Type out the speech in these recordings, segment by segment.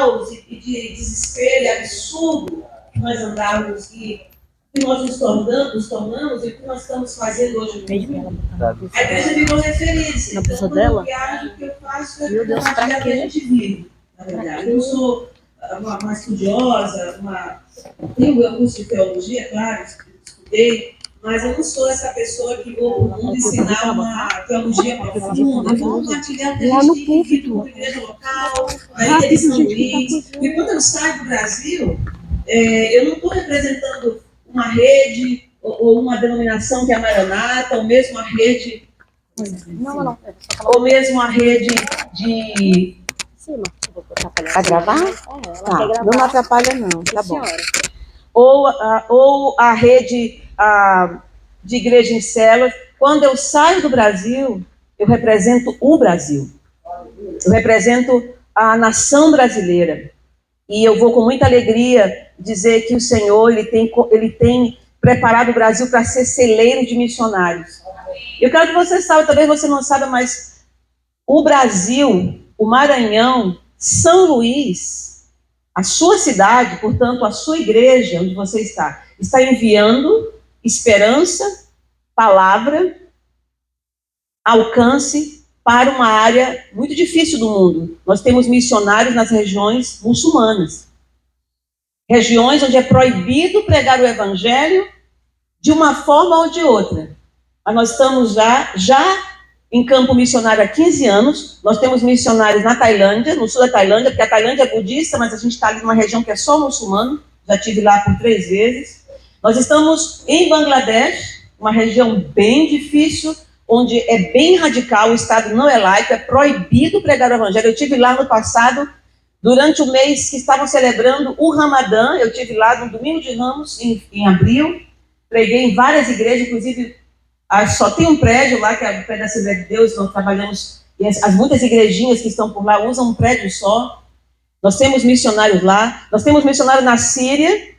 caos e de desespero e absurdo que nós andávamos e que nós nos tornamos e o que nós estamos fazendo hoje no mundo, a igreja virou referência. Então, quando eu viajo, o que eu faço é compartilhar o que a gente vive, na verdade. Eu não sou uma estudiosa, tenho meu curso de teologia, claro, estudei, mas eu não sou essa pessoa que vou para o mundo ensinar uma teologia profunda. Eu vou compartilhar o que a gente tem vivido como igreja local, na Ilha de São Luís. E quando eu saio do Brasil, eu não estou representando uma rede ou uma denominação que é a Maranata, ou mesmo a rede, ou mesmo a rede de... Vai gravar? Tá, não atrapalha não, tá bom. Ou a rede de igreja em células. Quando eu saio do Brasil, eu represento o Brasil. Eu represento a nação brasileira. E eu vou com muita alegria dizer que o Senhor ele tem preparado o Brasil para ser celeiro de missionários. Eu quero que você saiba, talvez você não saiba, mas o Brasil, o Maranhão, São Luís, a sua cidade, portanto, a sua igreja, onde você está enviando esperança, palavra, alcance para uma área muito difícil do mundo. Nós temos missionários nas regiões muçulmanas. Regiões onde é proibido pregar o evangelho de uma forma ou de outra. Mas nós estamos já em campo missionário há 15 anos. Nós temos missionários na Tailândia, no sul da Tailândia, porque a Tailândia é budista, mas a gente está ali numa região que é só muçulmano. Já estive lá por 3 vezes. Nós estamos em Bangladesh, uma região bem difícil, onde é bem radical, o Estado não é laico, é proibido pregar o evangelho. Eu estive lá no passado, durante o mês que estavam celebrando o Ramadã. Eu estive lá no Domingo de Ramos, em abril, preguei em várias igrejas, inclusive só tem um prédio lá, que é o prédio da Assembleia de Deus. Nós trabalhamos, e as muitas igrejinhas que estão por lá usam um prédio só. Nós temos missionários lá, nós temos missionários na Síria,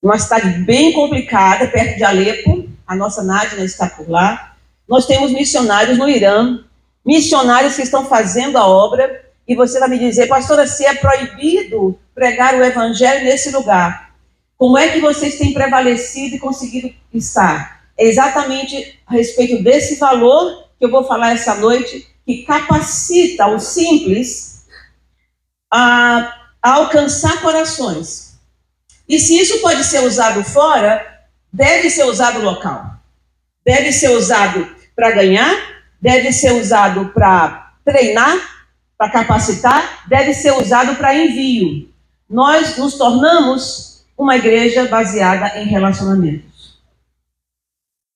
uma cidade bem complicada, perto de Alepo. A nossa Nádia está por lá. Nós temos missionários no Irã, missionários que estão fazendo a obra, e você vai me dizer, pastora, se é proibido pregar o evangelho nesse lugar, como é que vocês têm prevalecido e conseguido estar? É exatamente a respeito desse valor que eu vou falar essa noite, que capacita o simples a alcançar corações. E se isso pode ser usado fora, deve ser usado local. Deve ser usado para ganhar, deve ser usado para treinar, para capacitar, deve ser usado para envio. Nós nos tornamos uma igreja baseada em relacionamentos.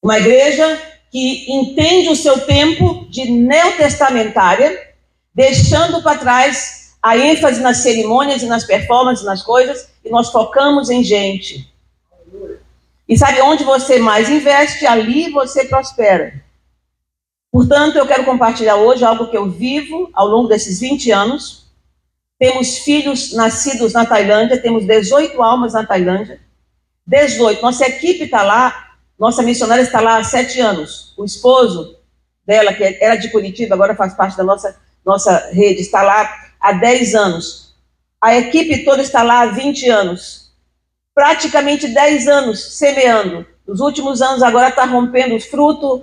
Uma igreja que entende o seu tempo de neotestamentária, deixando para trás a ênfase nas cerimônias e nas performances, nas coisas, e nós focamos em gente. E sabe, onde você mais investe, ali você prospera. Portanto, eu quero compartilhar hoje algo que eu vivo ao longo desses 20 anos. Temos filhos nascidos na Tailândia, temos 18 almas na Tailândia. 18. Nossa equipe está lá, nossa missionária está lá há 7 anos. O esposo dela, que era de Curitiba, agora faz parte da nossa rede, está lá há 10 anos. A equipe toda está lá há 20 anos. Praticamente 10 anos semeando. Nos últimos anos agora está rompendo os frutos.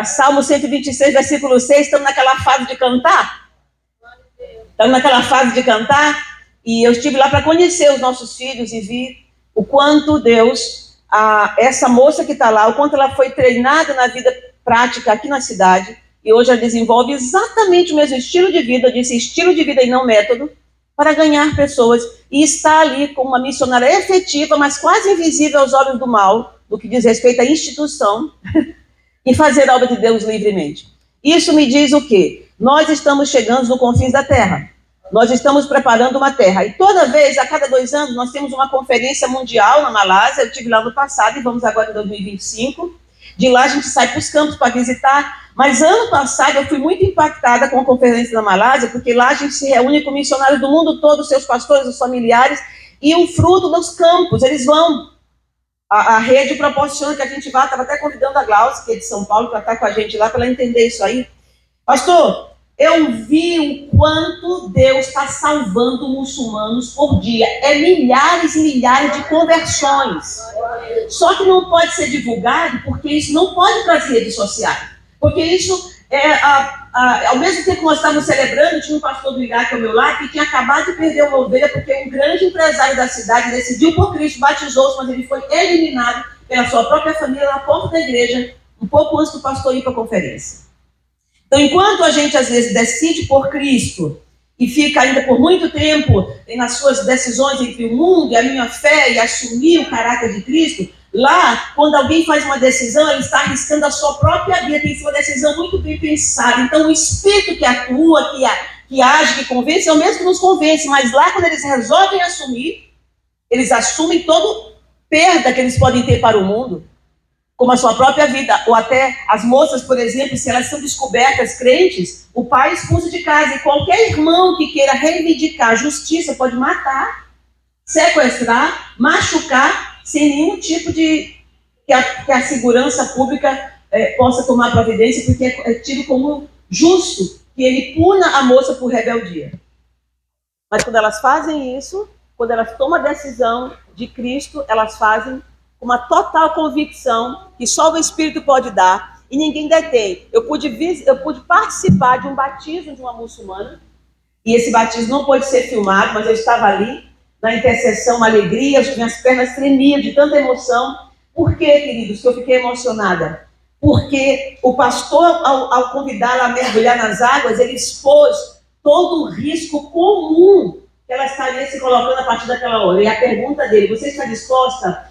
Salmo 126, versículo 6, estamos naquela fase de cantar. Estamos naquela fase de cantar. E eu estive lá para conhecer os nossos filhos e vi o quanto Deus, essa moça que está lá, o quanto ela foi treinada na vida prática aqui na cidade. E hoje ela desenvolve exatamente o mesmo estilo de vida, eu disse estilo de vida e não método, para ganhar pessoas, e está ali como uma missionária efetiva, mas quase invisível aos olhos do mal, no que diz respeito à instituição, e fazer a obra de Deus livremente. Isso me diz o quê? Nós estamos chegando nos confins da terra. Nós estamos preparando uma terra. E toda vez, a cada 2 anos, nós temos uma conferência mundial na Malásia. Eu estive lá no passado e vamos agora em 2025. De lá a gente sai para os campos para visitar. Mas ano passado eu fui muito impactada com a conferência na Malásia, porque lá a gente se reúne com missionários do mundo todo, seus pastores, os familiares, e o fruto dos campos, eles vão. A rede proporciona que a gente vá, estava até convidando a Glaucia, que é de São Paulo, para estar com a gente lá, para ela entender isso aí. Pastor, eu vi o quanto Deus está salvando muçulmanos por dia. É milhares e milhares de conversões. Só que não pode ser divulgado, porque isso não pode para as redes sociais. Porque isso, ao mesmo tempo que nós estávamos celebrando, tinha um pastor do Iraque ao meu lado que tinha acabado de perder uma ovelha, porque um grande empresário da cidade decidiu por Cristo, batizou-se, mas ele foi eliminado pela sua própria família na porta da igreja, um pouco antes do pastor ir para a conferência. Então, enquanto a gente às vezes decide por Cristo e fica ainda por muito tempo nas suas decisões entre o mundo e a minha fé e assumir o caráter de Cristo, lá, quando alguém faz uma decisão, ele está arriscando a sua própria vida, tem que ser uma decisão muito bem pensada. Então, o Espírito que atua, que age, que convence, é o mesmo que nos convence, mas lá, quando eles resolvem assumir, eles assumem toda perda que eles podem ter para o mundo, como a sua própria vida, ou até as moças, por exemplo, se elas são descobertas crentes, o pai expulsa de casa, e qualquer irmão que queira reivindicar justiça pode matar, sequestrar, machucar, sem nenhum tipo de que a segurança pública possa tomar providência, porque é tido como justo que ele puna a moça por rebeldia. Mas quando elas fazem isso, quando elas tomam a decisão de Cristo, elas fazem com uma total convicção que só o Espírito pode dar e ninguém detém. Eu pude participar de um batismo de uma muçulmana, e esse batismo não pode ser filmado, mas eu estava ali, na intercessão, uma alegria, as minhas pernas tremiam de tanta emoção. Por quê, queridos, que eu fiquei emocionada? Porque o pastor, ao convidá-la a mergulhar nas águas, ele expôs todo o risco comum que ela estaria se colocando a partir daquela hora. E a pergunta dele: você está disposta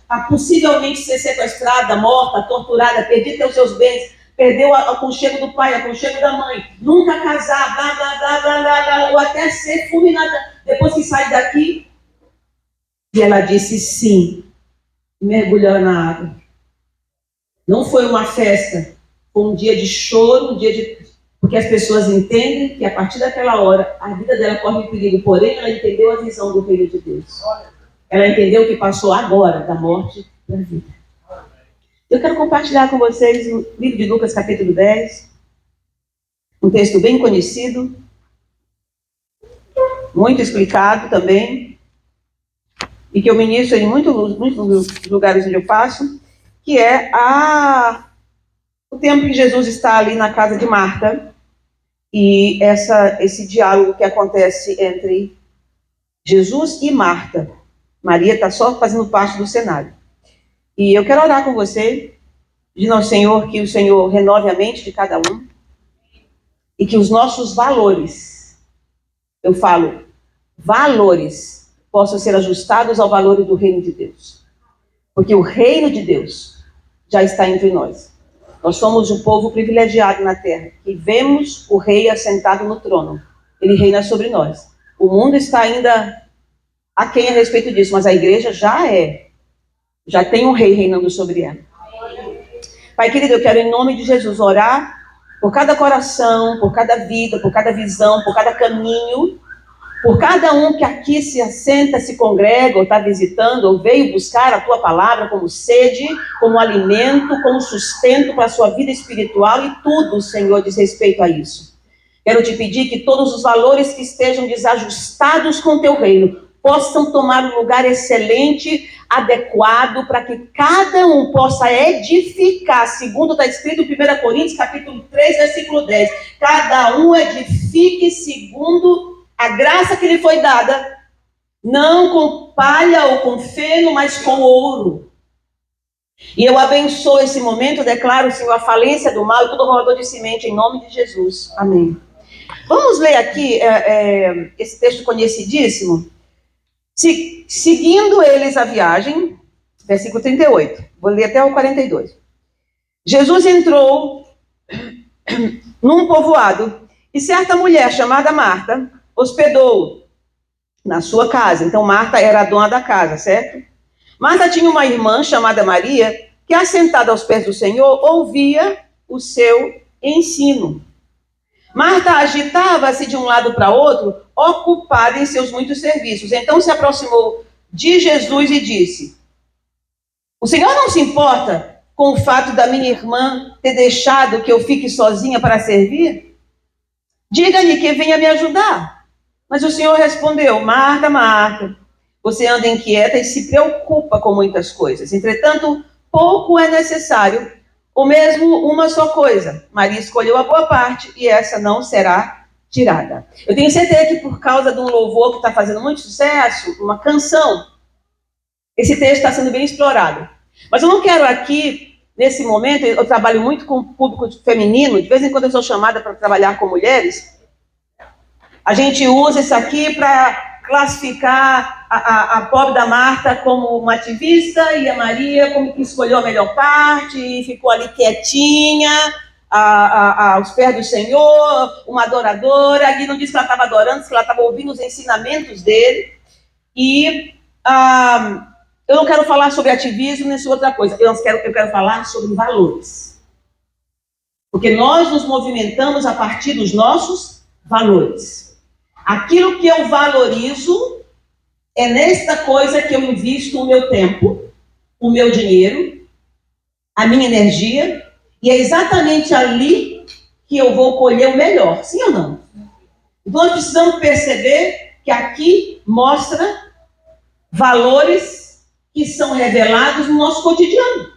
a possivelmente ser sequestrada, morta, torturada, perder teus seus bens, perder o aconchego do pai, o aconchego da mãe, nunca casar, blá, blá, blá, blá, blá, blá, ou até ser fulminada depois que sai daqui? E ela disse sim, mergulhou na água. Não foi uma festa, foi um dia de choro, porque as pessoas entendem que a partir daquela hora a vida dela corre perigo, porém ela entendeu a visão do reino de Deus. Ela entendeu o que passou agora, da morte para a vida. Eu quero compartilhar com vocês o livro de Lucas, capítulo 10. Um texto bem conhecido, muito explicado também, e que eu ministro em muitos lugares onde eu passo, que é o tempo que Jesus está ali na casa de Marta, e esse diálogo que acontece entre Jesus e Marta. Maria está só fazendo parte do cenário. E eu quero orar com você, pedindo ao Senhor que o Senhor renove a mente de cada um, e que os nossos valores, eu falo, valores, possam ser ajustados ao valor do reino de Deus. Porque o reino de Deus já está entre nós. Nós somos um povo privilegiado na terra, que vemos o rei assentado no trono. Ele reina sobre nós. O mundo está ainda aquém a respeito disso, mas a igreja já tem um rei reinando sobre ela. Pai querido, eu quero em nome de Jesus orar por cada coração, por cada vida, por cada visão, por cada caminho, por cada um que aqui se assenta, se congrega, ou está visitando, ou veio buscar a Tua palavra como sede, como alimento, como sustento para a sua vida espiritual, e tudo, Senhor, diz respeito a isso. Quero te pedir que todos os valores que estejam desajustados com o Teu reino possam tomar um lugar excelente, adequado, para que cada um possa edificar, segundo está escrito em 1 Coríntios, capítulo 3, versículo 10. Cada um edifique segundo a graça que lhe foi dada, não com palha ou com feno, mas com ouro. E eu abençoo esse momento, declaro, Senhor, a falência do mal e todo roubador de semente, em nome de Jesus. Amém. Vamos ler aqui esse texto conhecidíssimo. Seguindo eles a viagem, versículo 38, vou ler até o 42. Jesus entrou num povoado e certa mulher chamada Marta hospedou na sua casa. Então Marta era a dona da casa, certo? Marta tinha uma irmã chamada Maria, que assentada aos pés do Senhor, ouvia o seu ensino. Marta agitava-se de um lado para outro, ocupada em seus muitos serviços. Então se aproximou de Jesus e disse: o Senhor não se importa com o fato da minha irmã ter deixado que eu fique sozinha para servir? Diga-lhe que venha me ajudar. Mas o Senhor respondeu: Marta, Marta, você anda inquieta e se preocupa com muitas coisas. Entretanto, pouco é necessário, ou mesmo uma só coisa. Maria escolheu a boa parte e essa não será tirada. Eu tenho certeza que por causa de um louvor que está fazendo muito sucesso, uma canção, esse texto está sendo bem explorado. Mas eu não quero aqui, nesse momento, eu trabalho muito com o público feminino, de vez em quando eu sou chamada para trabalhar com mulheres. A gente usa isso aqui para classificar a pobre da Marta como uma ativista e a Maria como que escolheu a melhor parte e ficou ali quietinha, aos pés do Senhor, uma adoradora. Ali não diz que ela estava adorando, diz que ela estava ouvindo os ensinamentos dele. E eu não quero falar sobre ativismo nem sobre outra coisa. Eu quero falar sobre valores. Porque nós nos movimentamos a partir dos nossos valores. Aquilo que eu valorizo é nesta coisa que eu invisto o meu tempo, o meu dinheiro, a minha energia, e é exatamente ali que eu vou colher o melhor, sim ou não? Então nós precisamos perceber que aqui mostra valores que são revelados no nosso cotidiano.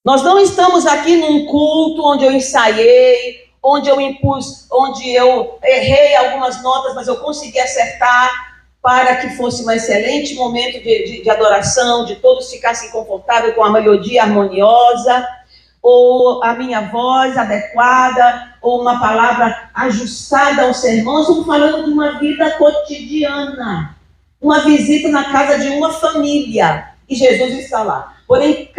Nós não estamos aqui num culto onde eu ensaiei, onde eu impus, onde eu errei algumas notas, mas eu consegui acertar para que fosse um excelente momento de adoração, de todos ficassem confortáveis com a melodia harmoniosa, ou a minha voz adequada, ou uma palavra ajustada ao sermão. Nós estamos falando de uma vida cotidiana, uma visita na casa de uma família, e Jesus está lá. Porém,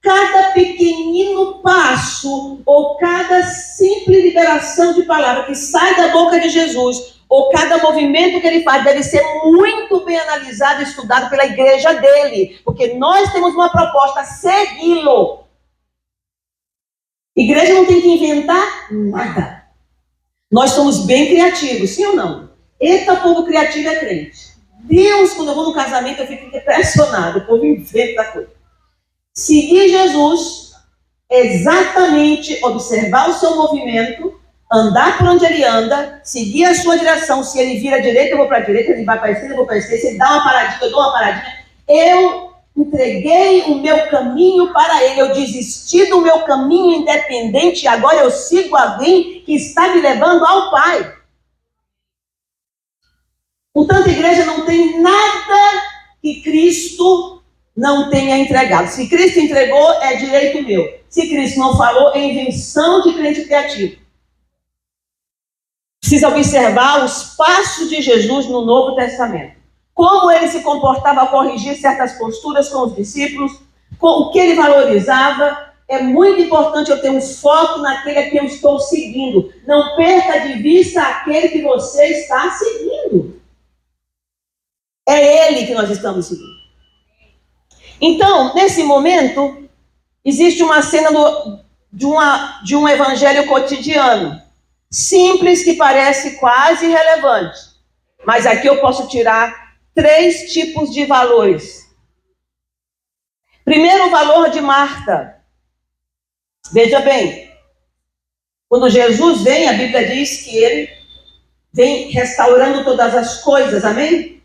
cada pequenino passo, ou cada simples liberação de palavra que sai da boca de Jesus, ou cada movimento que ele faz, deve ser muito bem analisado e estudado pela igreja dele, porque nós temos uma proposta: segui-lo. Igreja não tem que inventar nada. Nós somos bem criativos, sim ou não? Eita, povo criativo é crente. Deus, quando eu vou no casamento, eu fico impressionado, o povo inventa coisa. Seguir Jesus é exatamente observar o seu movimento, andar por onde ele anda, seguir a sua direção. Se ele vira à direita, eu vou para a direita, ele vai para a esquerda, eu vou para a esquerda. Se ele dá uma paradinha, eu dou uma paradinha. Eu entreguei o meu caminho para ele, eu desisti do meu caminho independente e agora eu sigo alguém que está me levando ao Pai. Portanto, a igreja não tem nada que Cristo não tenha entregado. Se Cristo entregou, é direito meu. Se Cristo não falou, é invenção de crente criativo. Precisa observar os passos de Jesus no Novo Testamento. Como ele se comportava ao corrigir certas posturas com os discípulos, com o que ele valorizava. É muito importante eu ter um foco naquele a quem eu estou seguindo. Não perca de vista aquele que você está seguindo. É ele que nós estamos seguindo. Então, nesse momento, existe uma cena de um evangelho cotidiano, simples, que parece quase irrelevante. Mas aqui eu posso tirar 3 tipos de valores. Primeiro, o valor de Marta. Veja bem, quando Jesus vem, a Bíblia diz que ele vem restaurando todas as coisas, amém?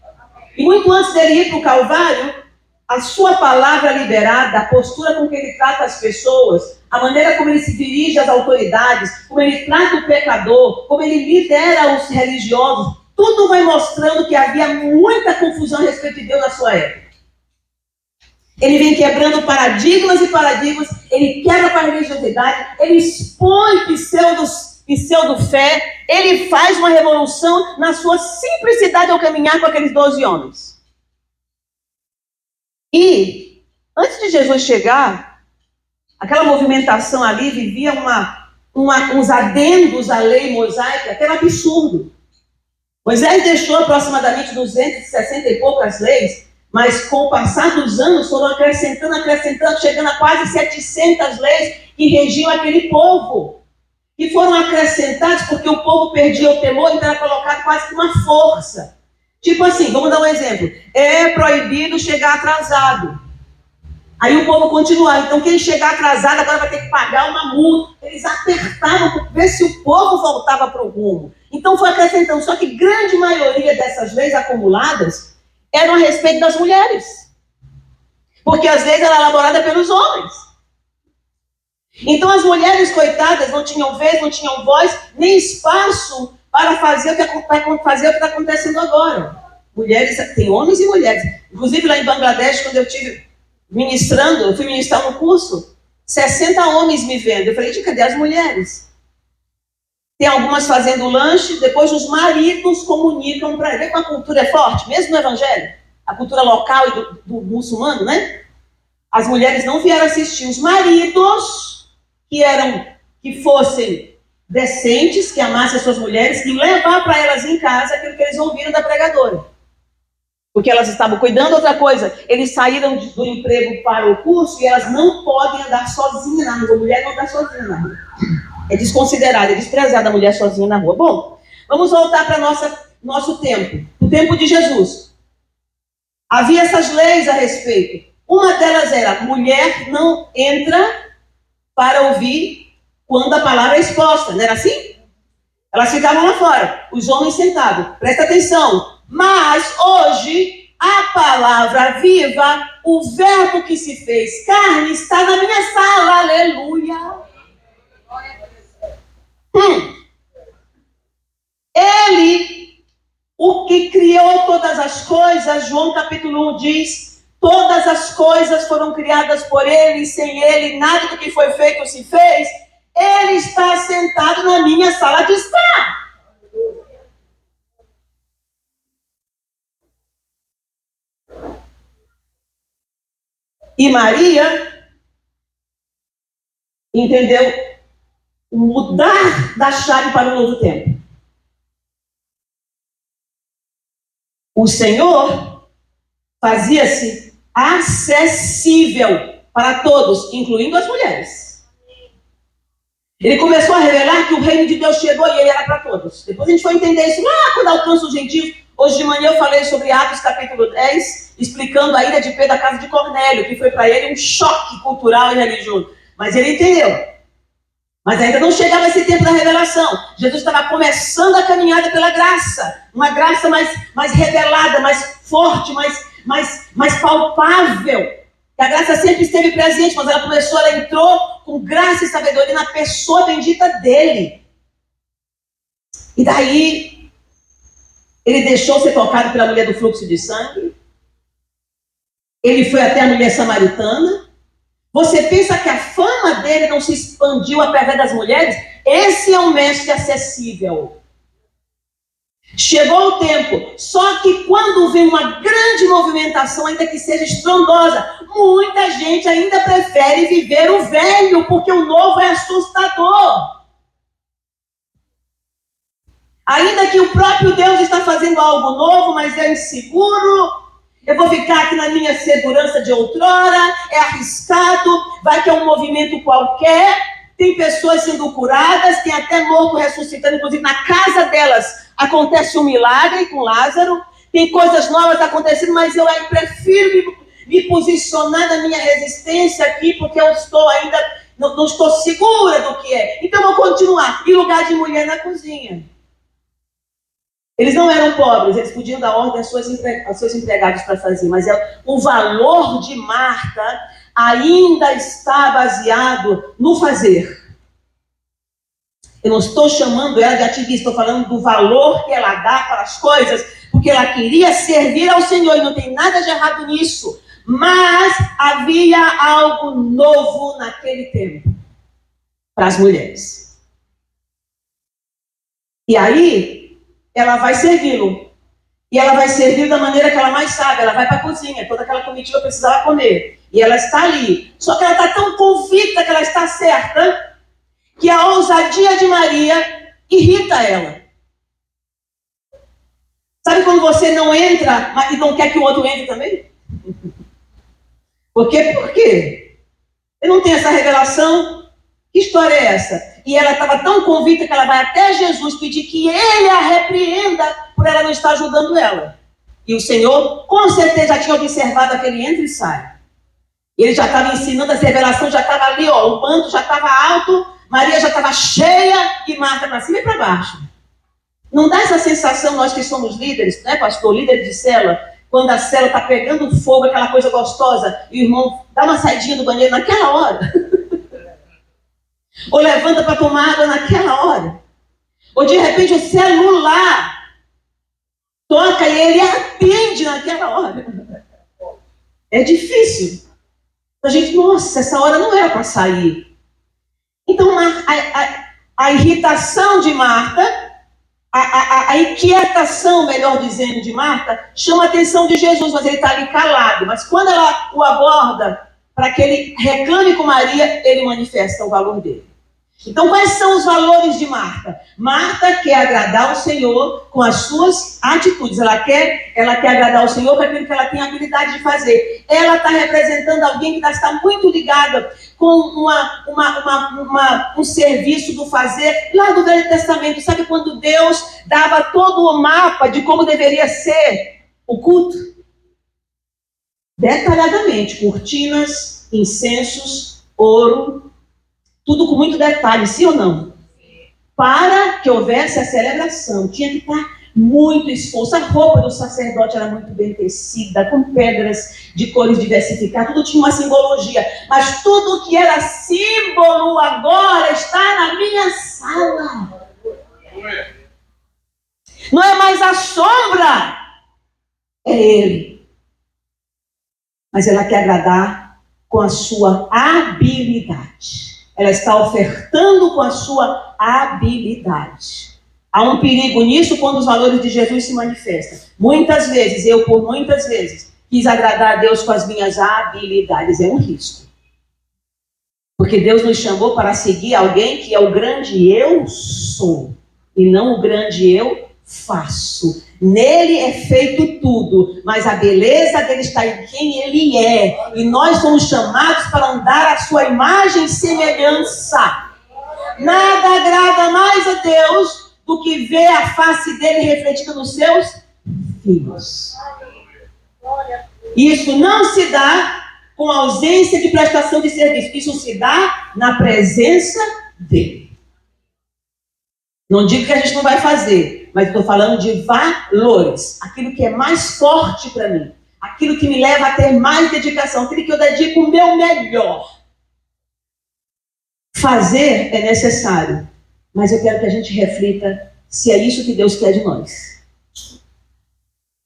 E muito antes dele ir para o Calvário, a sua palavra liberada, a postura com que ele trata as pessoas, a maneira como ele se dirige às autoridades, como ele trata o pecador, como ele lidera os religiosos, tudo vai mostrando que havia muita confusão a respeito de Deus na sua época. Ele vem quebrando paradigmas e paradigmas, ele quebra com a religiosidade, ele expõe pseudo-fé, ele faz uma revolução na sua simplicidade ao caminhar com aqueles 12 homens. E, antes de Jesus chegar, aquela movimentação ali vivia uns adendos à lei mosaica, que era absurdo. Moisés deixou aproximadamente 260 e poucas leis, mas com o passar dos anos foram acrescentando, chegando a quase 700 leis que regiam aquele povo. E foram acrescentados porque o povo perdia o temor, então era colocado quase que uma força. Tipo assim, vamos dar um exemplo. É proibido chegar atrasado. Aí o povo continuava. Então quem chegar atrasado agora vai ter que pagar uma multa. Eles apertavam para ver se o povo voltava para o rumo. Então foi acrescentando. Só que grande maioria dessas leis acumuladas eram a respeito das mulheres. Porque as leis eram elaboradas pelos homens. Então as mulheres, coitadas, não tinham vez, não tinham voz, nem espaço para fazer o que está acontecendo agora. Mulheres, tem homens e mulheres. Inclusive lá em Bangladesh, quando eu estive ministrando, eu fui ministrar no curso, 60 homens me vendo. Eu falei, cadê as mulheres? Tem algumas fazendo lanche, depois os maridos comunicam para ver como a cultura é forte, mesmo no evangelho, a cultura local e do muçulmano, né? As mulheres não vieram assistir, os maridos que fossem decentes, que amassem as suas mulheres e levar para elas em casa aquilo que eles ouviram da pregadora. Porque elas estavam cuidando. Outra coisa, eles saíram do emprego para o curso e elas não podem andar sozinhas na rua. A mulher não anda sozinha na rua. É desconsiderada, é desprezada a mulher sozinha na rua. Bom, vamos voltar para nosso tempo. O tempo de Jesus. Havia essas leis a respeito. Uma delas era, mulher não entra para ouvir quando a palavra é exposta. Não era assim? Elas ficavam lá fora, os homens sentados. Presta atenção. Mas hoje, a palavra viva, o verbo que se fez carne, está na minha sala. Aleluia. Ele, o que criou todas as coisas, João capítulo 1 diz, todas as coisas foram criadas por ele, e sem ele nada do que foi feito se fez. Ele está sentado na minha sala de estar. E Maria entendeu mudar da chave para um novo tempo. O Senhor fazia-se acessível para todos, incluindo as mulheres. Ele começou a revelar que o reino de Deus chegou e ele era para todos. Depois a gente foi entender isso lá quando alcança os gentios. Hoje de manhã eu falei sobre Atos capítulo 10, explicando a ida de Pedro à casa de Cornélio, que foi para ele um choque cultural e religioso. Mas ele entendeu. Mas ainda não chegava esse tempo da revelação. Jesus estava começando a caminhada pela graça. Uma graça mais revelada, mais forte, mais palpável. Que a graça sempre esteve presente, mas ela entrou com graça e sabedoria na pessoa bendita dele. E daí, ele deixou ser tocado pela mulher do fluxo de sangue. Ele foi até a mulher samaritana. Você pensa que a fama dele não se expandiu através das mulheres? Esse é um mestre acessível. Chegou o tempo, só que quando vem uma grande movimentação, ainda que seja estrondosa, muita gente ainda prefere viver o velho, porque o novo é assustador. Ainda que o próprio Deus está fazendo algo novo, mas é inseguro. Eu vou ficar aqui na minha segurança de outrora, é arriscado, vai que é um movimento qualquer, tem pessoas sendo curadas, tem até morto ressuscitando, inclusive na casa delas acontece um milagre com Lázaro, tem coisas novas acontecendo, mas eu prefiro me posicionar na minha resistência aqui, porque eu estou ainda, não estou segura do que é. Então eu vou continuar, em lugar de mulher na cozinha. Eles não eram pobres, eles podiam dar ordem aos seus empregados para fazer, mas o valor de Marta ainda está baseado no fazer. Eu não estou chamando ela de ativista, estou falando do valor que ela dá para as coisas, porque ela queria servir ao Senhor, e não tem nada de errado nisso. Mas havia algo novo naquele tempo para as mulheres. E aí, ela vai servi-lo. E ela vai servir da maneira que ela mais sabe. Ela vai para a cozinha, toda aquela comitiva precisava comer. E ela está ali. Só que ela está tão convicta que ela está certa, que a ousadia de Maria irrita ela. Sabe quando você não entra e não quer que o outro entre também? Por quê? Eu não tenho essa revelação. Que história é essa? E ela estava tão convicta que ela vai até Jesus pedir que ele a repreenda por ela não estar ajudando ela. E o Senhor, com certeza, já tinha observado aquele entra e sai. Ele já estava ensinando, as revelações já estavam ali, ó, o manto já estava alto, Maria já estava cheia e Marta para cima e para baixo. Não dá essa sensação, nós que somos líderes, né, pastor, líder de célula, quando a célula está pegando fogo, aquela coisa gostosa, e o irmão dá uma saidinha do banheiro naquela hora. Ou levanta para tomar água naquela hora. Ou de repente o celular toca e ele atende naquela hora. É difícil. A gente, nossa, essa hora não era para sair. Então a irritação de Marta, a inquietação, melhor dizendo, de Marta, chama a atenção de Jesus, mas ele está ali calado. Mas quando ela o aborda para que ele reclame com Maria, ele manifesta o valor dele. Então, quais são os valores de Marta? Marta quer agradar o Senhor com as suas atitudes. Ela quer agradar o Senhor com aquilo que ela tem a habilidade de fazer. Ela está representando alguém que está muito ligada com um serviço do fazer. Lá do Velho Testamento, sabe quando Deus dava todo o mapa de como deveria ser o culto? Detalhadamente, cortinas, incensos, ouro, tudo com muito detalhe, sim ou não? Para que houvesse a celebração, tinha que estar muito esforço. A roupa do sacerdote era muito bem tecida, com pedras de cores diversificadas, tudo tinha uma simbologia. Mas tudo que era símbolo agora está na minha sala. Não é mais a sombra, é Ele. Mas ela quer agradar com a sua habilidade. Ela está ofertando com a sua habilidade. Há um perigo nisso quando os valores de Jesus se manifestam. Muitas vezes, por muitas vezes, quis agradar a Deus com as minhas habilidades. É um risco. Porque Deus nos chamou para seguir alguém que é o grande eu sou. E não o grande eu faço. Nele é feito tudo, mas a beleza dele está em quem ele é. E nós somos chamados para andar à sua imagem e semelhança. Nada agrada mais a Deus do que ver a face dele refletida nos seus filhos. Isso não se dá com ausência de prestação de serviço. Isso se dá na presença dele. Não digo que a gente não vai fazer, mas estou falando de valores. Aquilo que é mais forte para mim. Aquilo que me leva a ter mais dedicação. Aquilo que eu dedico o meu melhor. Fazer é necessário. Mas eu quero que a gente reflita se é isso que Deus quer de nós.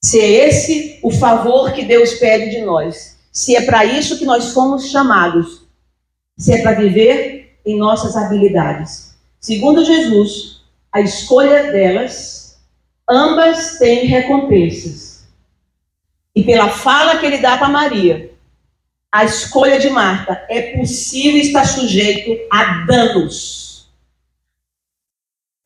Se é esse o favor que Deus pede de nós. Se é para isso que nós fomos chamados. Se é para viver em nossas habilidades. Segundo Jesus, a escolha delas, ambas têm recompensas. E pela fala que ele dá para Maria, a escolha de Marta é possível estar sujeito a danos,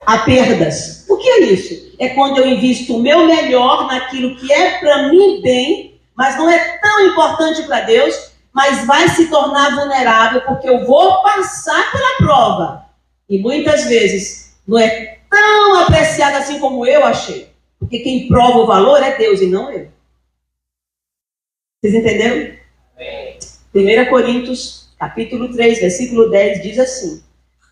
a perdas. O que é isso? É quando eu invisto o meu melhor naquilo que é para mim bem, mas não é tão importante para Deus, mas vai se tornar vulnerável porque eu vou passar pela prova. E muitas vezes não é tão apreciado assim como eu achei. Porque quem prova o valor é Deus e não eu. Vocês entenderam? 1 Coríntios, capítulo 3, versículo 10, diz assim: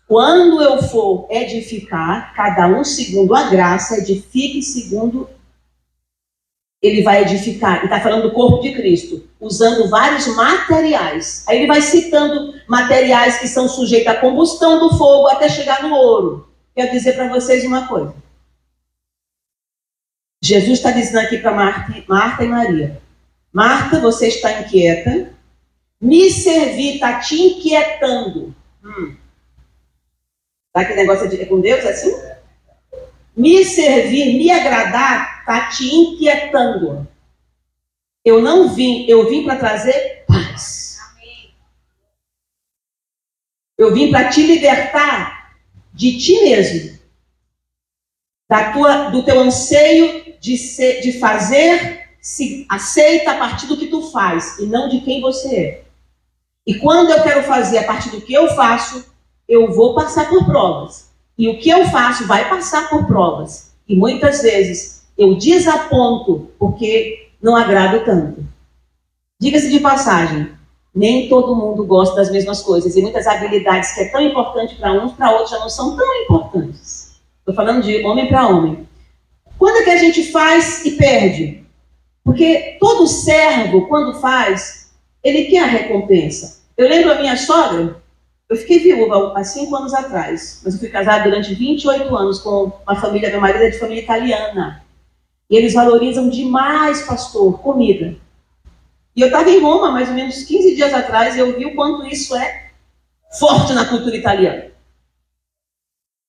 quando eu for edificar, cada um segundo a graça, edifique segundo ele vai edificar. Ele está falando do corpo de Cristo, usando vários materiais. Aí ele vai citando materiais que são sujeitos à combustão do fogo até chegar no ouro. Quero dizer para vocês uma coisa. Jesus está dizendo aqui para Marta e Maria: Marta, você está inquieta. Me servir está te inquietando. Tá que negócio é com Deus assim? Me servir, me agradar, está te inquietando. Eu vim para trazer paz. Eu vim para te libertar de ti mesmo. Do teu anseio de fazer, se aceita a partir do que tu faz e não de quem você é. E quando eu quero fazer a partir do que eu faço, eu vou passar por provas. E o que eu faço vai passar por provas. E muitas vezes eu desaponto porque não agrado tanto. Diga-se de passagem, Nem todo mundo gosta das mesmas coisas. E muitas habilidades que é tão importante para uns, para outros já não são tão importantes. Estou falando de homem para homem. Quando é que a gente faz e perde? Porque todo servo, quando faz, ele quer a recompensa. Eu lembro a minha sogra, eu fiquei viúva há 5 anos atrás, mas eu fui casada durante 28 anos com uma família, meu marido é de família italiana. E eles valorizam demais, pastor, comida. E eu estava em Roma, mais ou menos 15 dias atrás, e eu vi o quanto isso é forte na cultura italiana.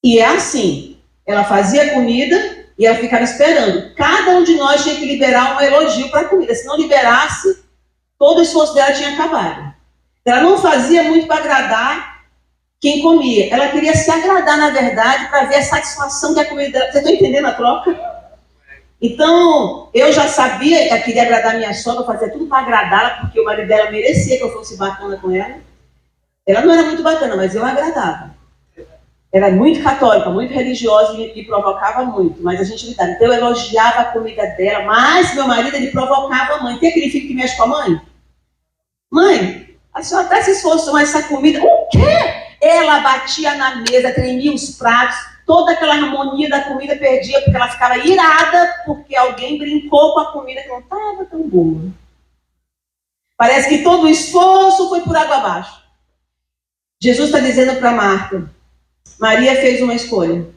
E é assim, ela fazia comida e ela ficava esperando. Cada um de nós tinha que liberar um elogio para a comida. Se não liberasse, todo o esforço dela tinha acabado. Ela não fazia muito para agradar quem comia. Ela queria se agradar, na verdade, para ver a satisfação que a comida dela... Vocês estão entendendo a troca? Então, eu já sabia que eu queria agradar minha sogra, fazia tudo para agradá-la, porque o marido dela merecia que eu fosse bacana com ela. Ela não era muito bacana, mas eu agradava. Era muito católica, muito religiosa e me provocava muito, mas a gente lidava. Então eu elogiava a comida dela, mas meu marido, ele provocava a mãe. Tem aquele filho que mexe com a mãe? Mãe, a senhora até se esforçou com essa comida. O quê? Ela batia na mesa, tremia os pratos, toda aquela harmonia da comida perdia, porque ela ficava irada, porque alguém brincou com a comida que não estava tão boa. Parece que todo o esforço foi por água abaixo. Jesus está dizendo para Marta, Maria fez uma escolha,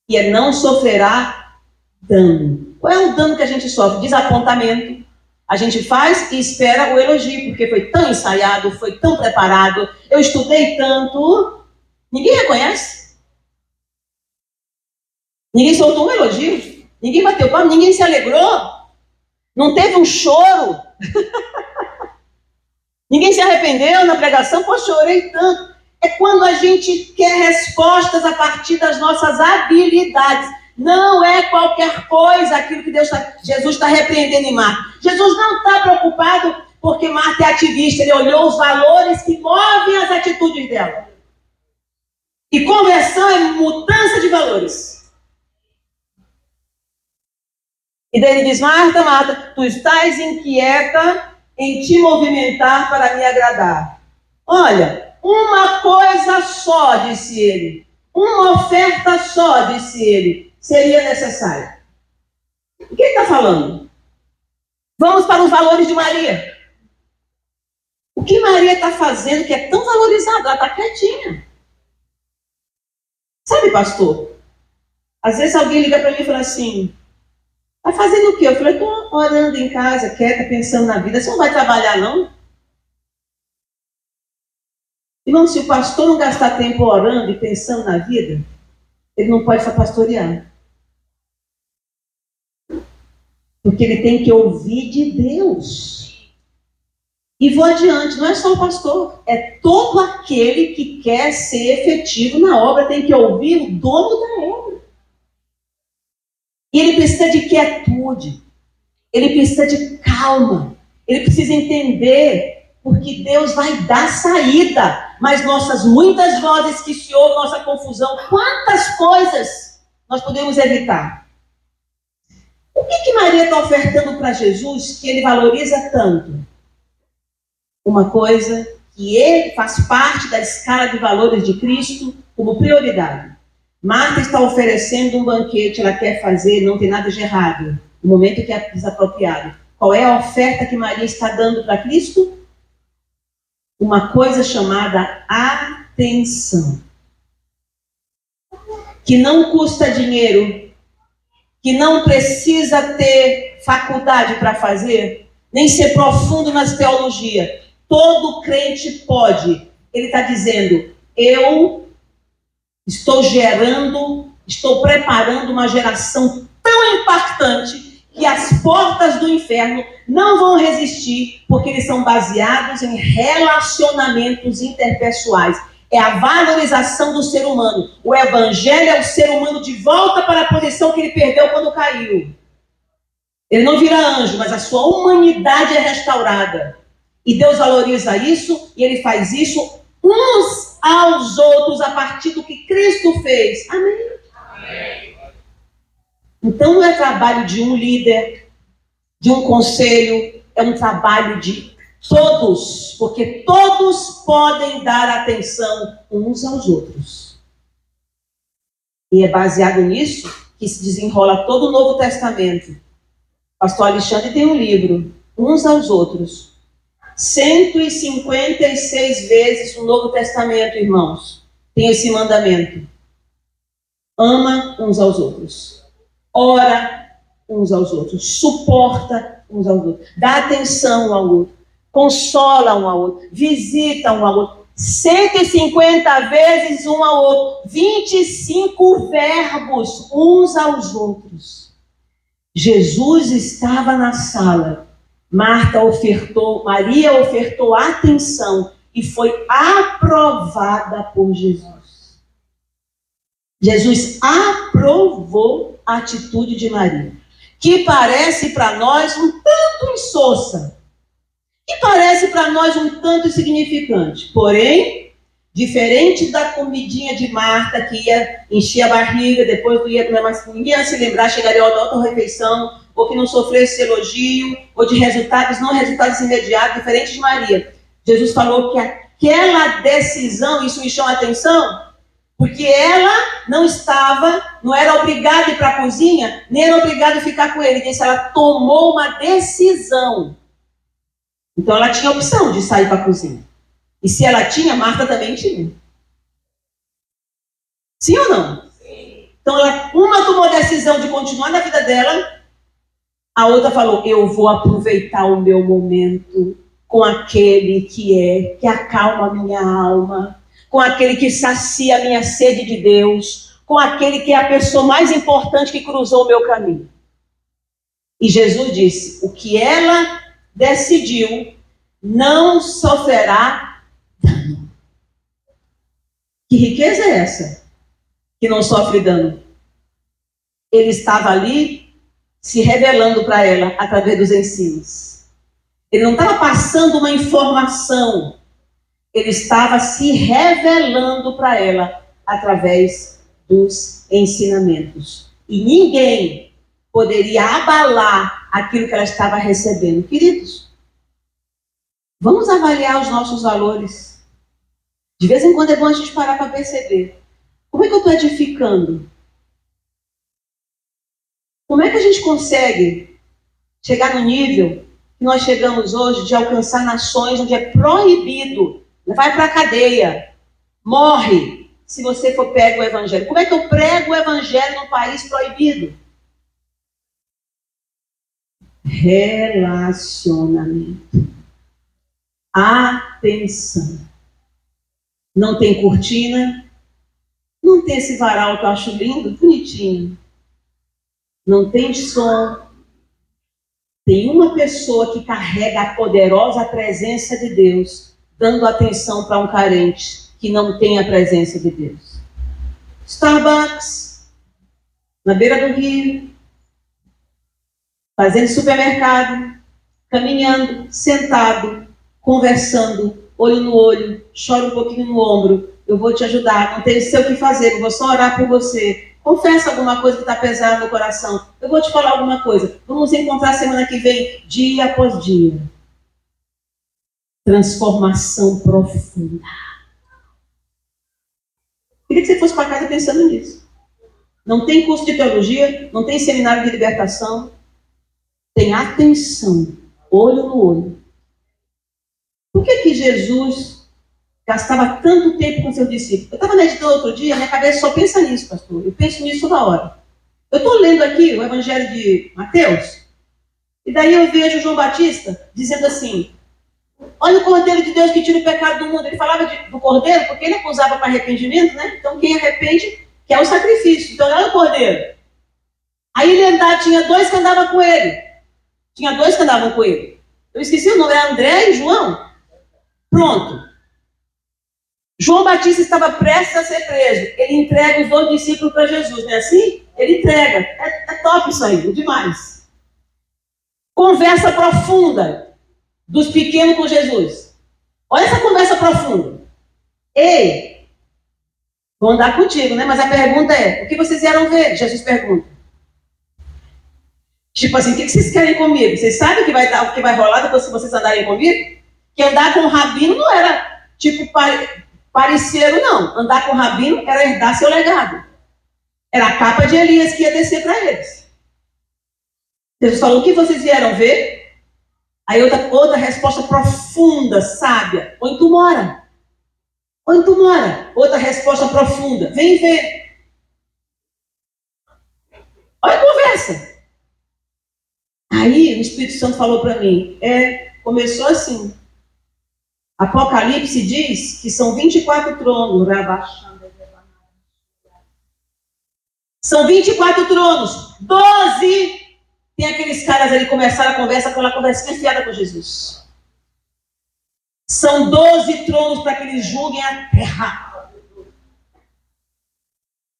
e é não sofrerá dano. Qual é o dano que a gente sofre? Desapontamento. A gente faz e espera o elogio, porque foi tão ensaiado, foi tão preparado, eu estudei tanto. Ninguém reconhece. Ninguém soltou um elogio. Ninguém bateu palma, ninguém se alegrou. Não teve um choro. Ninguém se arrependeu na pregação. Pô, chorei tanto. É quando a gente quer respostas a partir das nossas habilidades. Não é qualquer coisa aquilo que Jesus está repreendendo em Marta. Jesus não está preocupado porque Marta é ativista. Ele olhou os valores que movem as atitudes dela. E conversão é mudança de valores. E daí ele diz, Marta, Marta, tu estás inquieta em te movimentar para me agradar. Olha, uma coisa só, disse ele. Uma oferta só, disse ele, seria necessária. O que ele está falando? Vamos para os valores de Maria. O que Maria está fazendo que é tão valorizado? Ela está quietinha. Sabe, pastor? Às vezes alguém liga para mim e fala assim, tá fazendo o quê? Eu falei, estou orando em casa, quieta, pensando na vida. Você não vai trabalhar, não? Irmão, se o pastor não gastar tempo orando e pensando na vida, ele não pode pastorear. Porque ele tem que ouvir de Deus. E vou adiante, não é só o pastor, é todo aquele que quer ser efetivo na obra, tem que ouvir o dono da obra. E ele precisa de quietude, ele precisa de calma, ele precisa entender, porque Deus vai dar saída. Mas nossas muitas vozes que se ouvem, nossa confusão, quantas coisas nós podemos evitar? O que Maria está ofertando para Jesus que ele valoriza tanto? Uma coisa que ele faz parte da escala de valores de Cristo como prioridade. Marta está oferecendo um banquete, ela quer fazer, não tem nada de errado. No momento que é desapropriado. Qual é a oferta que Maria está dando para Cristo? Uma coisa chamada atenção. Que não custa dinheiro, que não precisa ter faculdade para fazer, nem ser profundo nas teologias. Todo crente pode. Ele está dizendo, eu estou preparando uma geração tão impactante que as portas do inferno não vão resistir, porque eles são baseados em relacionamentos interpessoais. É a valorização do ser humano. O evangelho é o ser humano de volta para a posição que ele perdeu quando caiu. Ele não vira anjo, mas a sua humanidade é restaurada. E Deus valoriza isso, e ele faz isso uns aos outros a partir do que Cristo fez. Amém? Amém. Então não é trabalho de um líder, de um conselho, é um trabalho de Todos, porque todos podem dar atenção uns aos outros. E é baseado nisso que se desenrola todo o Novo Testamento. Pastor Alexandre tem um livro, Uns aos Outros. 156 vezes no Novo Testamento, irmãos, tem esse mandamento. Ama uns aos outros. Ora uns aos outros. Suporta uns aos outros. Dá atenção um ao outro. Consola um ao outro. Visita um ao outro. 150 vezes um ao outro. 25 verbos uns aos outros. Jesus estava na sala. Maria ofertou atenção e foi aprovada por Jesus. Jesus aprovou a atitude de Maria, que parece para nós um tanto insossa, que parece para nós um tanto insignificante. Porém, diferente da comidinha de Marta, que ia encher a barriga, depois não ia comer mais, ninguém ia se lembrar, chegaria a outra refeição, ou que não sofresse elogio, ou de resultados imediatos, diferente de Maria. Jesus falou que aquela decisão, isso me chama a atenção, porque ela não era obrigada a ir para a cozinha, nem era obrigada a ficar com ele. Ela tomou uma decisão. Então ela tinha a opção de sair para a cozinha. E se ela tinha, Marta também tinha. Sim ou não? Sim. Então uma tomou a decisão de continuar na vida dela, a outra falou, eu vou aproveitar o meu momento com aquele que acalma a minha alma, com aquele que sacia a minha sede de Deus, com aquele que é a pessoa mais importante que cruzou o meu caminho. E Jesus disse, o que ela decidiu não sofrerá dano. Que riqueza é essa que não sofre dano? Ele estava ali se revelando para ela através dos ensinos. Ele não estava passando uma informação. Ele estava se revelando para ela através dos ensinamentos. E ninguém poderia abalar aquilo que ela estava recebendo. Queridos, vamos avaliar os nossos valores. De vez em quando é bom a gente parar para perceber. Como é que eu estou edificando? Como é que a gente consegue chegar no nível que nós chegamos hoje de alcançar nações onde é proibido? Vai para a cadeia, morre se você for pego o evangelho. Como é que eu prego o evangelho num país proibido? Relacionamento. Atenção. Não tem cortina, não tem esse varal que eu acho lindo, bonitinho. Não tem som. Tem uma pessoa que carrega a poderosa presença de Deus, dando atenção para um carente que não tem a presença de Deus. Starbucks, na beira do rio, fazendo supermercado, caminhando, sentado, conversando, olho no olho, chora um pouquinho no ombro, eu vou te ajudar, não tem o que fazer, eu vou só orar por você. Confessa alguma coisa que está pesada no coração. Eu vou te falar alguma coisa. Vamos encontrar semana que vem, dia após dia. Transformação profunda. Queria que você fosse para casa pensando nisso. Não tem curso de teologia, não tem seminário de libertação. Tem atenção, olho no olho. Por que Jesus gastava tanto tempo com seus discípulos? Eu estava meditando outro dia, minha cabeça só pensa nisso, pastor. Eu penso nisso toda hora. Eu estou lendo aqui o Evangelho de Mateus, e daí eu vejo João Batista dizendo assim, olha o Cordeiro de Deus que tira o pecado do mundo. Ele falava do Cordeiro porque ele acusava para arrependimento, né? Então quem arrepende quer o sacrifício. Então olha o Cordeiro. Aí ele tinha dois que andavam com ele. Eu esqueci o nome, era André e João. Pronto. João Batista estava prestes a ser preso. Ele entrega os 2 discípulos para Jesus, não é assim? Ele entrega. É top isso aí, demais. Conversa profunda dos pequenos com Jesus. Olha essa conversa profunda. Ei, vou andar contigo, né? Mas a pergunta é, o que vocês vieram ver? Jesus pergunta. Tipo assim, o que vocês querem comigo? Vocês sabem o que vai rolar depois que vocês andarem comigo? Que andar com o rabino não era tipo pareceiro, não. Andar com o rabino era herdar seu legado. Era a capa de Elias que ia descer para eles. Jesus falou: o que vocês vieram ver? Aí outra resposta profunda, sábia: onde tu mora? Onde tu mora? Outra resposta profunda: vem ver. Olha a conversa. Aí o Espírito Santo falou para mim: começou assim. Apocalipse diz que são 24 tronos. São 24 tronos. 12. Tem aqueles caras ali que começaram a conversa, aquela conversinha fiada com Jesus. São 12 tronos para que eles julguem a terra.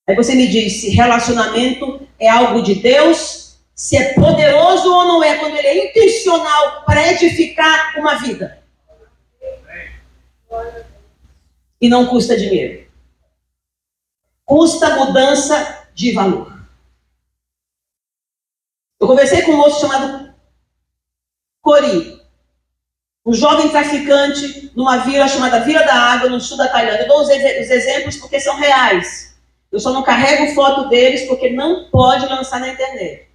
Aí você me diz se relacionamento é algo de Deus, se é poderoso ou não é, quando ele é intencional para edificar uma vida. E não custa dinheiro. Custa mudança de valor. Eu conversei com um moço chamado Cori, um jovem traficante numa vila chamada Vila da Água, no sul da Tailândia. Eu dou os exemplos porque são reais. Eu só não carrego foto deles porque não pode lançar na internet.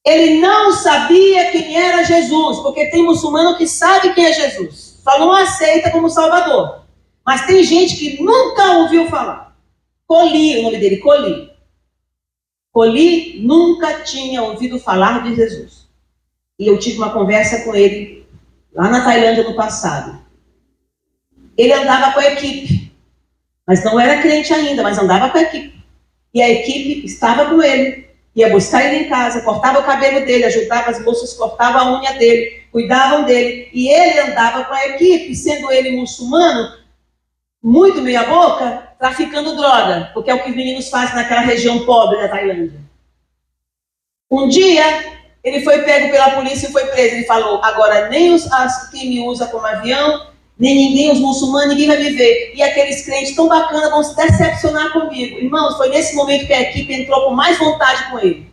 Ele não sabia quem era Jesus, porque tem muçulmano que sabe quem é Jesus, só não aceita como Salvador. Mas tem gente que nunca ouviu falar. Coli, o nome dele, Coli. Coli nunca tinha ouvido falar de Jesus. E eu tive uma conversa com ele lá na Tailândia no passado. Ele andava com a equipe, mas não era crente ainda, mas andava com a equipe. E a equipe estava com ele, ia buscar ele em casa, cortava o cabelo dele, ajudava as moças, cortava a unha dele, cuidavam dele. E ele andava com a equipe, sendo ele muçulmano, muito meia boca, traficando droga, porque é o que os meninos fazem naquela região pobre da Tailândia. Um dia, ele foi pego pela polícia e foi preso. Ele falou: agora nem quem me usa como avião, nem ninguém, os muçulmanos, ninguém vai me ver. E aqueles crentes tão bacanas vão se decepcionar comigo. Irmãos, foi nesse momento que a equipe entrou com mais vontade com ele.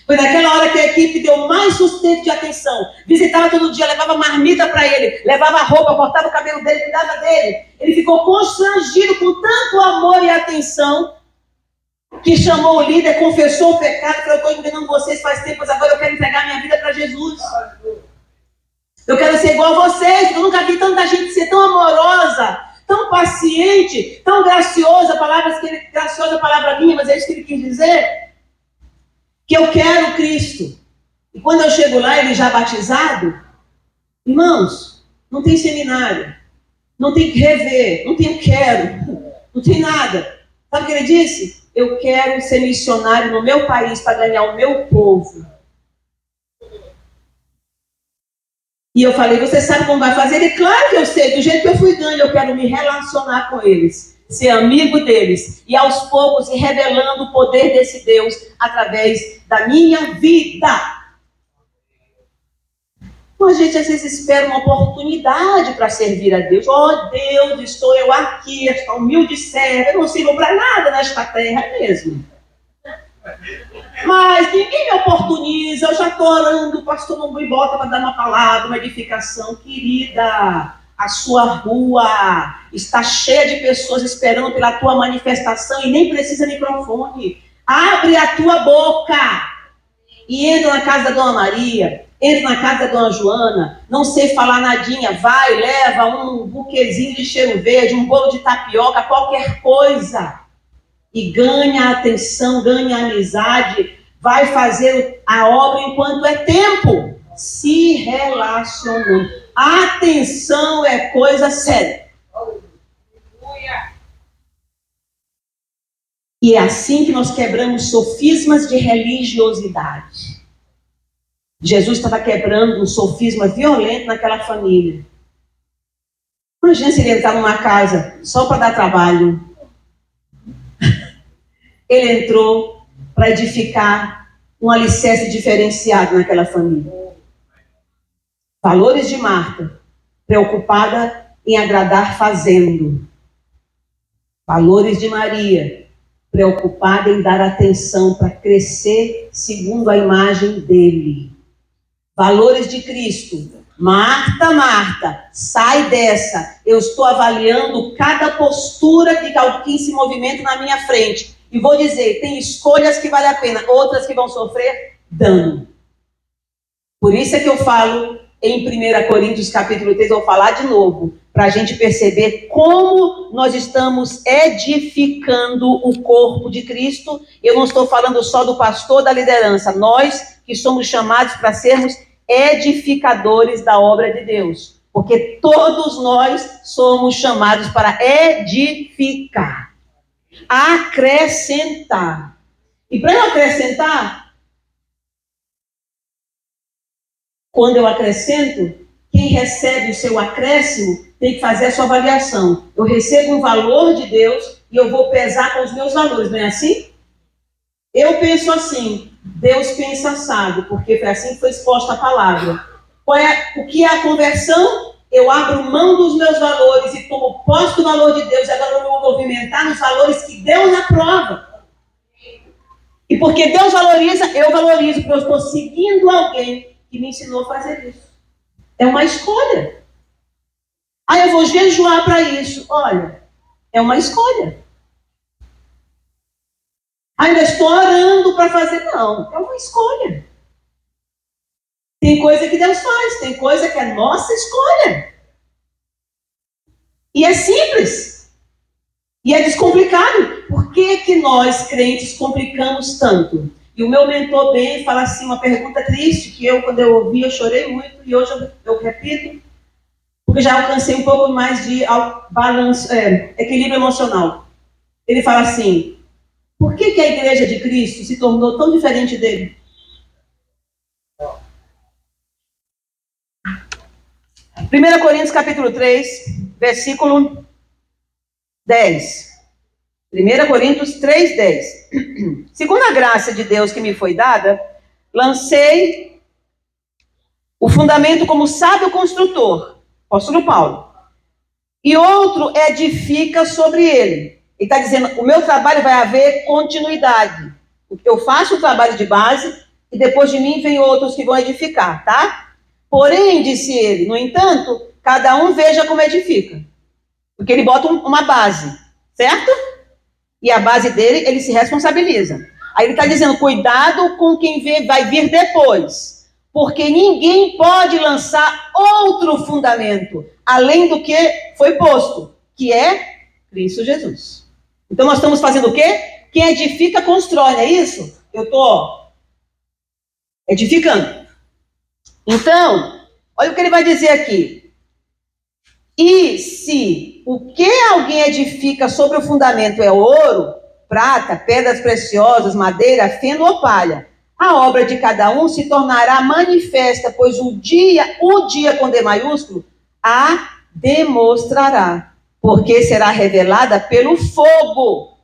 Foi naquela hora que a equipe deu mais sustento de atenção. Visitava todo dia, levava marmita para ele, levava roupa, cortava o cabelo dele, cuidava dele. Ele ficou constrangido com tanto amor e atenção que chamou o líder, confessou o pecado, falou: eu estou enganando vocês faz tempo, mas agora eu quero entregar minha vida para Jesus. Eu quero ser igual a vocês. Eu nunca vi tanta gente ser tão amorosa, tão paciente, tão graciosa. Graciosa é a palavra minha, mas é isso que ele quis dizer. Que eu quero Cristo. E quando eu chego lá, ele já batizado, irmãos, não tem seminário, não tem que rever, não tem quero, não tem nada. Sabe o que ele disse? Eu quero ser missionário no meu país para ganhar o meu povo. E eu falei: você sabe como vai fazer? Ele: claro que eu sei, do jeito que eu fui ganho, eu quero me relacionar com eles, ser amigo deles, e aos poucos ir revelando o poder desse Deus através da minha vida. A gente às vezes espera uma oportunidade para servir a Deus. Oh Deus, estou eu aqui, esta humilde serva, eu não sirvo para nada nesta terra, é mesmo. Mas ninguém me oportuniza, eu já estou orando, o pastor não me bota para dar uma palavra, uma edificação. Querida, a sua rua está cheia de pessoas esperando pela tua manifestação e nem precisa de microfone. Abre a tua boca e entra na casa da Dona Maria, entra na casa da Dona Joana. Não sei falar nadinha, vai, leva um buquezinho de cheiro verde, um bolo de tapioca, qualquer coisa. E ganha a atenção, ganha a amizade, vai fazer a obra enquanto é tempo, se relacionando. Atenção é coisa séria. E é assim que nós quebramos sofismas de religiosidade. Jesus estava quebrando um sofisma violento naquela família. Imagina se ele entrar numa casa só para dar trabalho. Ele entrou para edificar um alicerce diferenciado naquela família. Valores de Marta, preocupada em agradar fazendo. Valores de Maria, preocupada em dar atenção para crescer segundo a imagem dele. Valores de Cristo. Marta, Marta, sai dessa. Eu estou avaliando cada postura de quem se movimenta na minha frente. E vou dizer, tem escolhas que valem a pena, outras que vão sofrer dano. Por isso é que eu falo em 1 Coríntios capítulo 3, vou falar de novo, para a gente perceber como nós estamos edificando o corpo de Cristo. Eu não estou falando só do pastor, da liderança. Nós que somos chamados para sermos edificadores da obra de Deus. Porque todos nós somos chamados para edificar. Acrescentar. E para eu acrescentar, quando eu acrescento, quem recebe o seu acréscimo tem que fazer a sua avaliação. Eu recebo um valor de Deus e eu vou pesar com os meus valores, não é assim? Eu penso assim, Deus pensa assado, porque foi assim que foi exposta a palavra. O que é a conversão? Eu abro mão dos meus valores e tomo posse do valor de Deus, e agora eu vou movimentar nos valores que Deus aprova. E porque Deus valoriza, eu valorizo, porque eu estou seguindo alguém que me ensinou a fazer isso. É uma escolha. Eu vou jejuar para isso. Olha, é uma escolha. Ainda estou orando para fazer. Não, é uma escolha. Tem coisa que Deus faz, tem coisa que é nossa escolha. E é simples. E é descomplicado. Por que nós, crentes, complicamos tanto? E o meu mentor bem fala assim, uma pergunta triste, que quando eu ouvi, eu chorei muito, e hoje eu repito, porque já alcancei um pouco mais de equilíbrio emocional. Ele fala assim, por que a igreja de Cristo se tornou tão diferente dele? Primeira Coríntios capítulo 3, versículo 10. 1 Coríntios 3, 10. Segundo a graça de Deus que me foi dada, lancei o fundamento como sábio construtor, apóstolo Paulo, e outro edifica sobre ele. Ele está dizendo, o meu trabalho vai haver continuidade. Eu faço o trabalho de base e depois de mim vem outros que vão edificar, tá? Porém, disse ele, no entanto, cada um veja como edifica. Porque ele bota uma base, certo? E a base dele, ele se responsabiliza. Aí ele está dizendo, cuidado com quem vai vir depois. Porque ninguém pode lançar outro fundamento, além do que foi posto, que é Cristo Jesus. Então nós estamos fazendo o quê? Quem edifica, constrói, não é isso? Eu estou edificando. Então, olha o que ele vai dizer aqui. E se o que alguém edifica sobre o fundamento é ouro, prata, pedras preciosas, madeira, feno ou palha, a obra de cada um se tornará manifesta, pois o dia com D maiúsculo, a demonstrará, porque será revelada pelo fogo.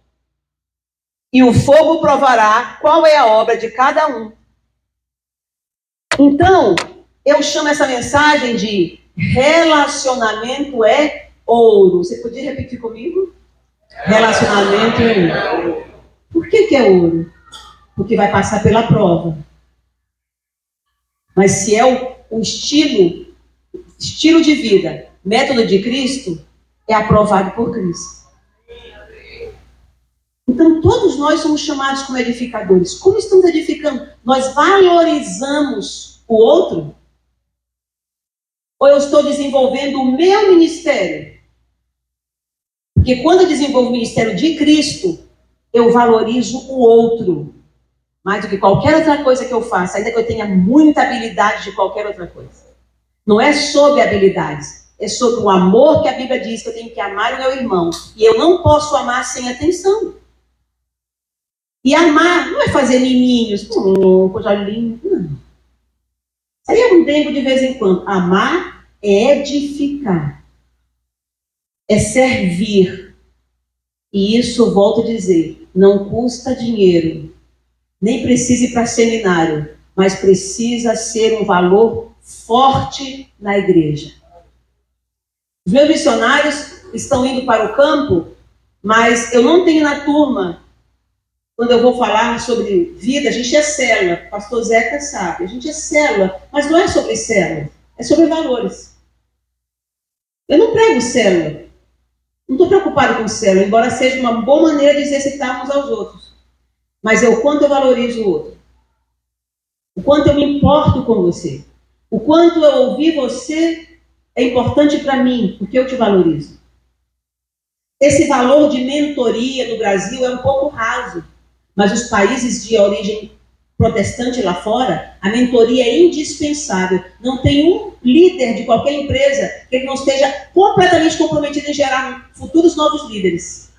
E o fogo provará qual é a obra de cada um. Então, eu chamo essa mensagem de relacionamento é ouro. Você podia repetir comigo? Relacionamento é ouro. Por que é ouro? Porque vai passar pela prova. Mas se é o estilo de vida, método de Cristo, é aprovado por Cristo. Então, todos nós somos chamados como edificadores. Como estamos edificando? Nós valorizamos o outro? Ou eu estou desenvolvendo o meu ministério? Porque quando eu desenvolvo o ministério de Cristo, eu valorizo o outro. Mais do que qualquer outra coisa que eu faça, ainda que eu tenha muita habilidade de qualquer outra coisa. Não é sobre habilidades, é sobre o amor que a Bíblia diz que eu tenho que amar o meu irmão. E eu não posso amar sem atenção. E amar não é fazer miminhos, coisa linda, não. Isso aí é um tempo de vez em quando. Amar é edificar, é servir. E isso, volto a dizer, não custa dinheiro, nem precisa ir para seminário, mas precisa ser um valor forte na igreja. Os meus missionários estão indo para o campo, mas eu não tenho na turma Quando eu vou falar sobre vida, a gente é célula. O pastor Zeca sabe. A gente é célula, mas não é sobre célula. É sobre valores. Eu não prego célula. Não estou preocupado com célula, embora seja uma boa maneira de exercitar uns aos outros. Mas é o quanto eu valorizo o outro. O quanto eu me importo com você. O quanto eu ouvir você é importante para mim, porque eu te valorizo. Esse valor de mentoria no Brasil é um pouco raso, mas os países de origem protestante lá fora, a mentoria é indispensável. Não tem um líder de qualquer empresa que ele não esteja completamente comprometido em gerar futuros novos líderes.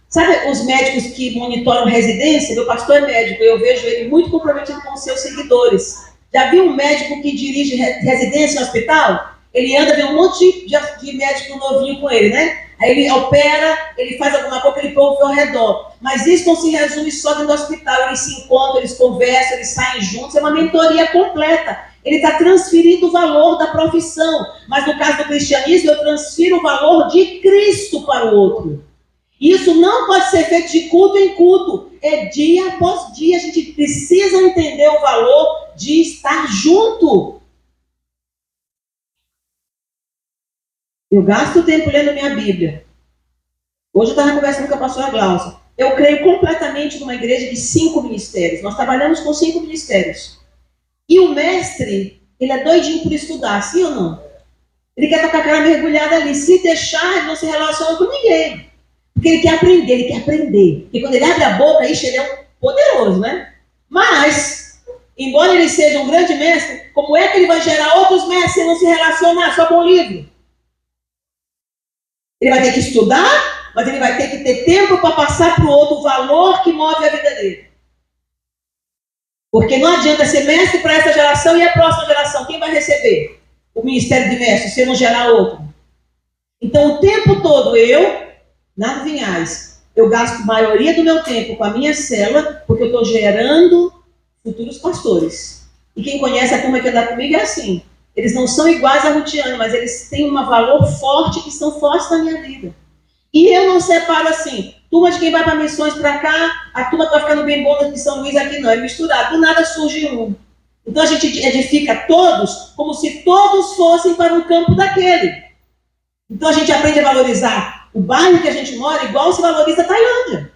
Sabe os médicos que monitoram residência? Meu pastor é médico, eu vejo ele muito comprometido com os seus seguidores. Já viu um médico que dirige residência no hospital? Ele anda, vê um monte de médico novinho com ele, né? Aí ele opera, ele faz alguma coisa, ele ouve ao redor. Mas isso não se resume só dentro do hospital. Eles se encontram, eles conversam, eles saem juntos. É uma mentoria completa. Ele está transferindo o valor da profissão. Mas no caso do cristianismo, eu transfiro o valor de Cristo para o outro. Isso não pode ser feito de culto em culto. É dia após dia. A gente precisa entender o valor de estar junto. Eu gasto tempo lendo minha Bíblia. Hoje eu estava conversando com a pastora Glaucia. Eu creio completamente numa igreja de 5 ministérios. Nós trabalhamos com 5 ministérios. E o mestre, ele é doidinho por estudar, sim ou não? Ele quer tocar a cara mergulhada ali. Se deixar, ele não se relaciona com ninguém. Porque ele quer aprender, ele quer aprender. E quando ele abre a boca, ixi, ele é um poderoso, né? Mas, embora ele seja um grande mestre, como é que ele vai gerar outros mestres se não se relacionar só com o livro? Ele vai ter que estudar, mas ele vai ter que ter tempo para passar para o outro o valor que move a vida dele. Porque não adianta ser mestre para essa geração e a próxima geração. Quem vai receber o ministério de mestre se não gerar outro? Então, o tempo todo na Vinhais, eu gasto a maioria do meu tempo com a minha célula, porque eu estou gerando futuros pastores. E quem conhece a turma que anda comigo é assim. Eles não são iguais a Rutiane, mas eles têm um valor forte que são fortes na minha vida. E eu não separo assim, turma de quem vai para missões para cá, a turma que vai ficando bem boa de São Luís aqui não, é misturado. Do nada surge um. Então a gente edifica todos como se todos fossem para um campo daquele. Então a gente aprende a valorizar o bairro que a gente mora igual se valoriza a Tailândia.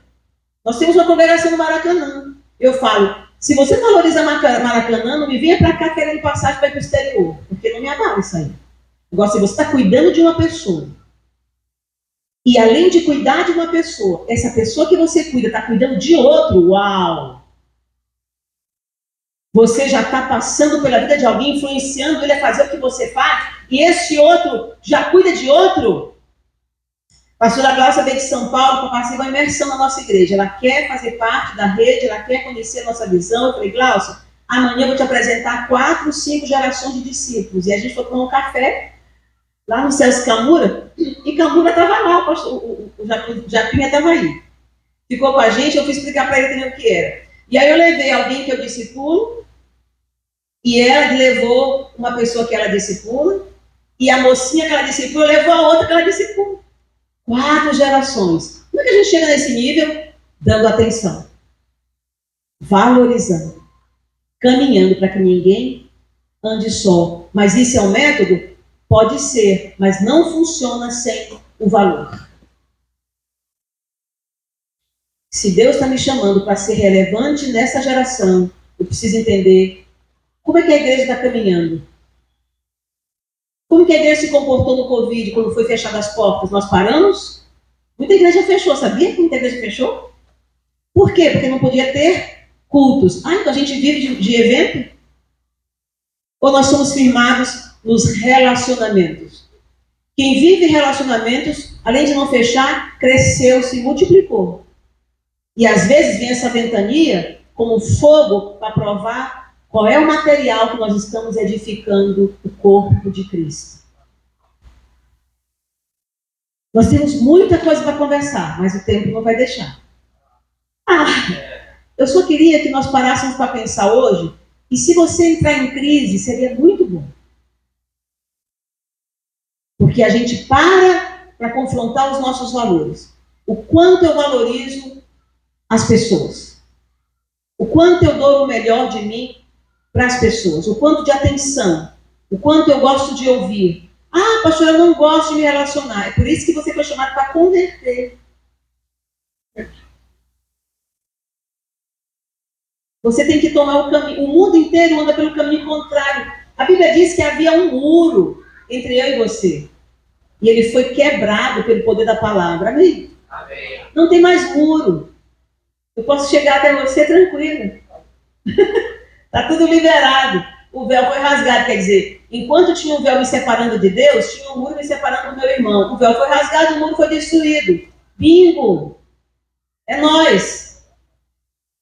Nós temos uma congregação no Maracanã. Eu falo, se você valoriza Maracanã, não me venha para cá querendo passagem para ir para o exterior, porque não me abala isso aí. Agora, se você está cuidando de uma pessoa, e além de cuidar de uma pessoa, essa pessoa que você cuida está cuidando de outro, uau! Você já está passando pela vida de alguém, influenciando ele a fazer o que você faz, e esse outro já cuida de outro. A pastora Glaucia veio de São Paulo para fazer uma imersão na nossa igreja. Ela quer fazer parte da rede, ela quer conhecer a nossa visão. Eu falei, Glaucia, amanhã eu vou te apresentar 4, 5 gerações de discípulos. E a gente foi tomar um café lá no Celso Camura, e Camura estava lá, o Japinha estava aí. Ficou com a gente, eu fui explicar para ele também o que era. E aí eu levei alguém que eu discipulo, e ela levou uma pessoa que ela discipula, e a mocinha que ela discipula levou a outra que ela discipula. 4 gerações. Como é que a gente chega nesse nível? Dando atenção, valorizando, caminhando para que ninguém ande só. Mas isso é um método? Pode ser, mas não funciona sem o valor. Se Deus está me chamando para ser relevante nessa geração, eu preciso entender como é que a igreja está caminhando. Como que a igreja se comportou no Covid, quando foi fechadas as portas? Nós paramos? Muita igreja fechou, sabia que muita igreja fechou? Por quê? Porque não podia ter cultos. Ah, então a gente vive de evento? Ou nós somos firmados nos relacionamentos? Quem vive relacionamentos, além de não fechar, cresceu, se multiplicou. E às vezes vem essa ventania como fogo para provar qual é o material que nós estamos edificando o corpo de Cristo. Nós temos muita coisa para conversar, mas o tempo não vai deixar. Eu só queria que nós parássemos para pensar hoje, e se você entrar em crise, seria muito bom. Porque a gente para confrontar os nossos valores. O quanto eu valorizo as pessoas. O quanto eu dou o melhor de mim para as pessoas. O quanto de atenção. O quanto eu gosto de ouvir. Ah, pastor, eu não gosto de me relacionar. É por isso que você foi chamado para converter. Você tem que tomar o caminho. O mundo inteiro anda pelo caminho contrário. A Bíblia diz que havia um muro entre eu e você. E ele foi quebrado pelo poder da palavra. Amém? Amém. Não tem mais muro. Eu posso chegar até você tranquilo. Está tudo liberado. O véu foi rasgado. Quer dizer, enquanto tinha um véu me separando de Deus, tinha um muro me separando do meu irmão. O véu foi rasgado, o muro foi destruído. Bingo! É nós.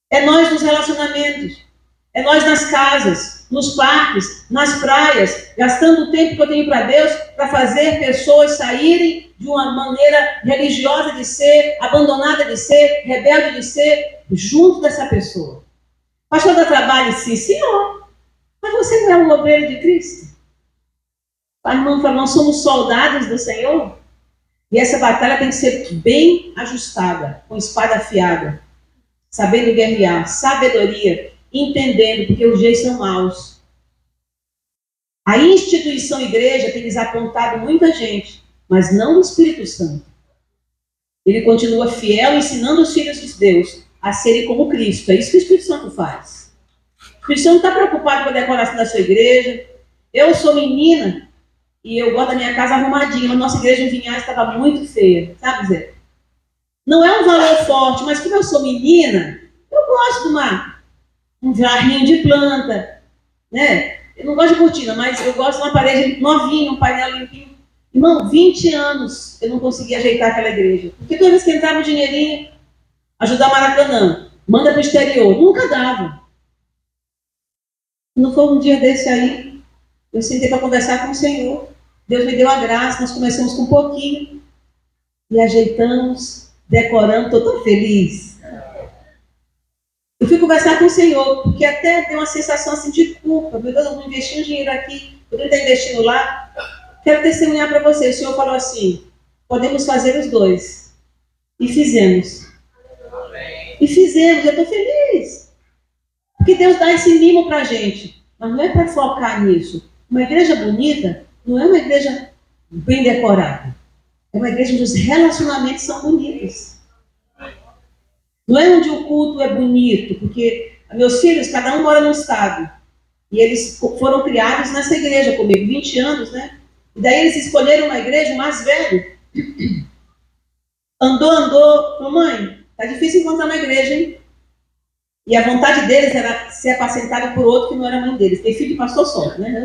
É nós nos relacionamentos. É nós nas casas, nos parques, nas praias, gastando o tempo que eu tenho para Deus para fazer pessoas saírem de uma maneira religiosa de ser, abandonada de ser, rebelde de ser, junto dessa pessoa. Pastor, dá trabalho? Sim, senhor. Mas você não é um obreiro de Cristo? A irmã falou, nós somos soldados do Senhor. E essa batalha tem que ser bem ajustada, com espada afiada, sabendo guerrear, sabedoria, entendendo, porque os dias são maus. A instituição igreja tem desapontado muita gente, mas não o Espírito Santo. Ele continua fiel, ensinando os filhos de Deus a serem como Cristo. É isso que o Espírito Santo faz. O Espírito Santo não está preocupado com a decoração da sua igreja. Eu sou menina e eu gosto da minha casa arrumadinha, mas nossa igreja em Vinhais estava muito feia, sabe, Zé? Não é um valor forte, mas como eu sou menina, eu gosto de um jarrinho de planta, né? Eu não gosto de cortina, mas eu gosto de uma parede novinha, um painel limpinho. Irmão, 20 anos eu não conseguia ajeitar aquela igreja. Porque toda vez que entrava o dinheirinho, ajudar Maracanã, manda para o exterior, nunca dava. Não foi um dia desse aí, eu sentei para conversar com o Senhor. Deus me deu a graça, nós começamos com um pouquinho e ajeitamos, decoramos, estou tão feliz. Eu fui conversar com o Senhor, porque até tem uma sensação assim de culpa. Meu Deus, eu não investi um dinheiro aqui, eu não estou investindo lá. Quero testemunhar para você. O Senhor falou assim, podemos fazer os dois. E fizemos. E fizemos, eu estou feliz. Porque Deus dá esse mimo para a gente. Mas não é para focar nisso. Uma igreja bonita não é uma igreja bem decorada. É uma igreja onde os relacionamentos são bonitos. Não é onde o culto é bonito, porque meus filhos, cada um mora num estado. E eles foram criados nessa igreja comigo, 20 anos, né? E daí eles escolheram uma igreja, o mais velho. Andou. Falou, mãe, tá difícil encontrar uma igreja, hein? E a vontade deles era ser apacentado por outro que não era mãe deles. Tem filho de pastor só, né?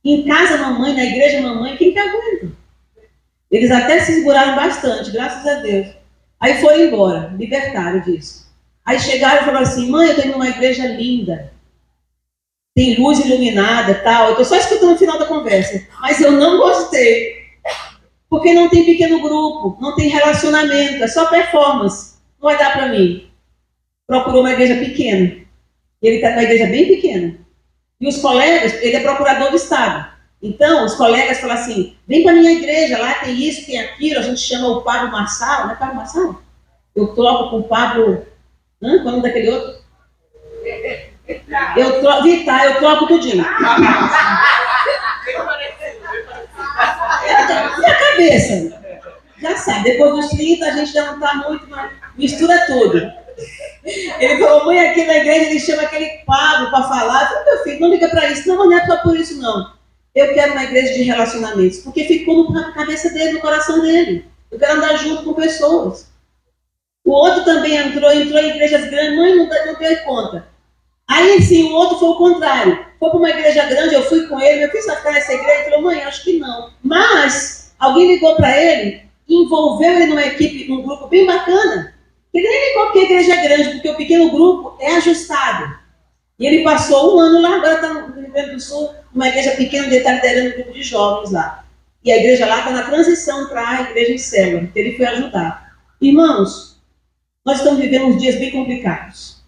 Em casa, mamãe, na igreja, mamãe, quem que aguenta? Eles até se seguraram bastante, graças a Deus. Aí foram embora, libertaram disso. Aí chegaram e falaram assim, mãe, eu tenho uma igreja linda. Tem luz iluminada e tal. Eu estou só escutando o final da conversa. Mas eu não gostei. Porque não tem pequeno grupo, não tem relacionamento, é só performance. Não vai dar para mim. Procurou uma igreja pequena. Ele está numa igreja bem pequena. E os colegas, ele é procurador do estado. Então, os colegas falam assim, vem para minha igreja, lá tem isso, tem aquilo, a gente chama o Pablo Marçal, não é Pablo Marçal? Eu troco com o Pablo, qual é o nome daquele outro? Vitar, eu troco tudinho. E a cabeça? Já sabe, depois dos 30 a gente já não está muito, mas mistura tudo. Ele falou, mãe, aqui na igreja ele chama aquele Pablo para falar. Eu falei, meu filho, não liga para isso. Não é só por isso, não. Eu quero uma igreja de relacionamentos, porque ficou na cabeça dele, no coração dele. Eu quero andar junto com pessoas. O outro também entrou em igrejas grandes, mãe, não deu conta. Aí sim, o outro foi o contrário. Foi para uma igreja grande, eu fui com ele, meu filho, você vai ficar nessa igreja? Ele falou, mãe, acho que não. Mas alguém ligou para ele, envolveu ele numa equipe, num grupo bem bacana. Que nem em qualquer igreja grande, porque o pequeno grupo é ajustado. E ele passou um ano lá, agora está no Rio Grande do Sul, numa igreja pequena, onde ele está liderando um grupo de jovens lá. E a igreja lá está na transição para a igreja em célula, que ele foi ajudar. Irmãos, nós estamos vivendo uns dias bem complicados.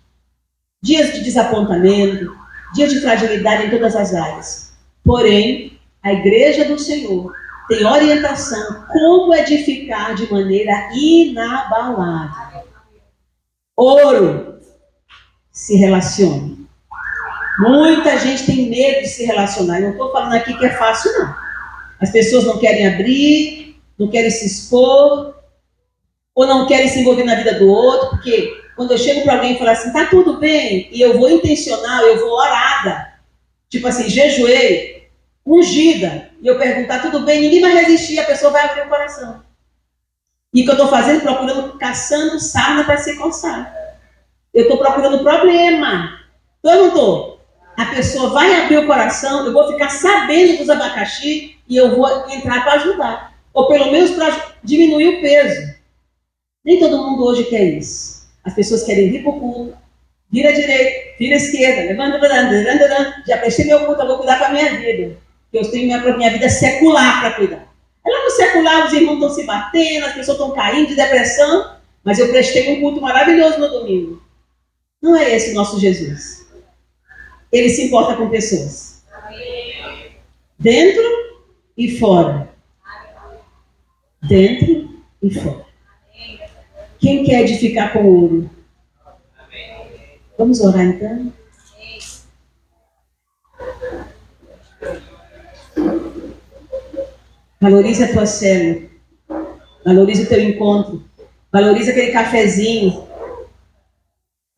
Dias de desapontamento, dias de fragilidade em todas as áreas. Porém, a igreja do Senhor tem orientação como edificar de maneira inabalável. Ouro, se relacione. Muita gente tem medo de se relacionar. Eu não estou falando aqui que é fácil, não. As pessoas não querem abrir, não querem se expor, ou não querem se envolver na vida do outro, porque quando eu chego para alguém e falo assim, tá tudo bem, e eu vou intencional, eu vou orada, tipo assim, jejuei, ungida, e eu perguntar, tudo bem, ninguém vai resistir, a pessoa vai abrir o coração. E o que eu estou fazendo? Procurando, caçando sarna para se coçar. Eu estou procurando problema. Então eu não estou. A pessoa vai abrir o coração, eu vou ficar sabendo dos abacaxi e eu vou entrar para ajudar. Ou pelo menos para diminuir o peso. Nem todo mundo hoje quer isso. As pessoas querem vir para o culto, vira à direita, vira à esquerda, levanta, já prestei meu culto, eu vou cuidar com a minha vida. Eu tenho minha vida secular para cuidar. Ela no secular, os irmãos estão se batendo, as pessoas estão caindo de depressão, mas eu prestei um culto maravilhoso no domingo. Não é esse o nosso Jesus. Ele se importa com pessoas. Dentro e fora. Dentro e fora. Quem quer edificar com ouro? Vamos orar então? Valorize a tua célula. Valorize o teu encontro. Valorize aquele cafezinho.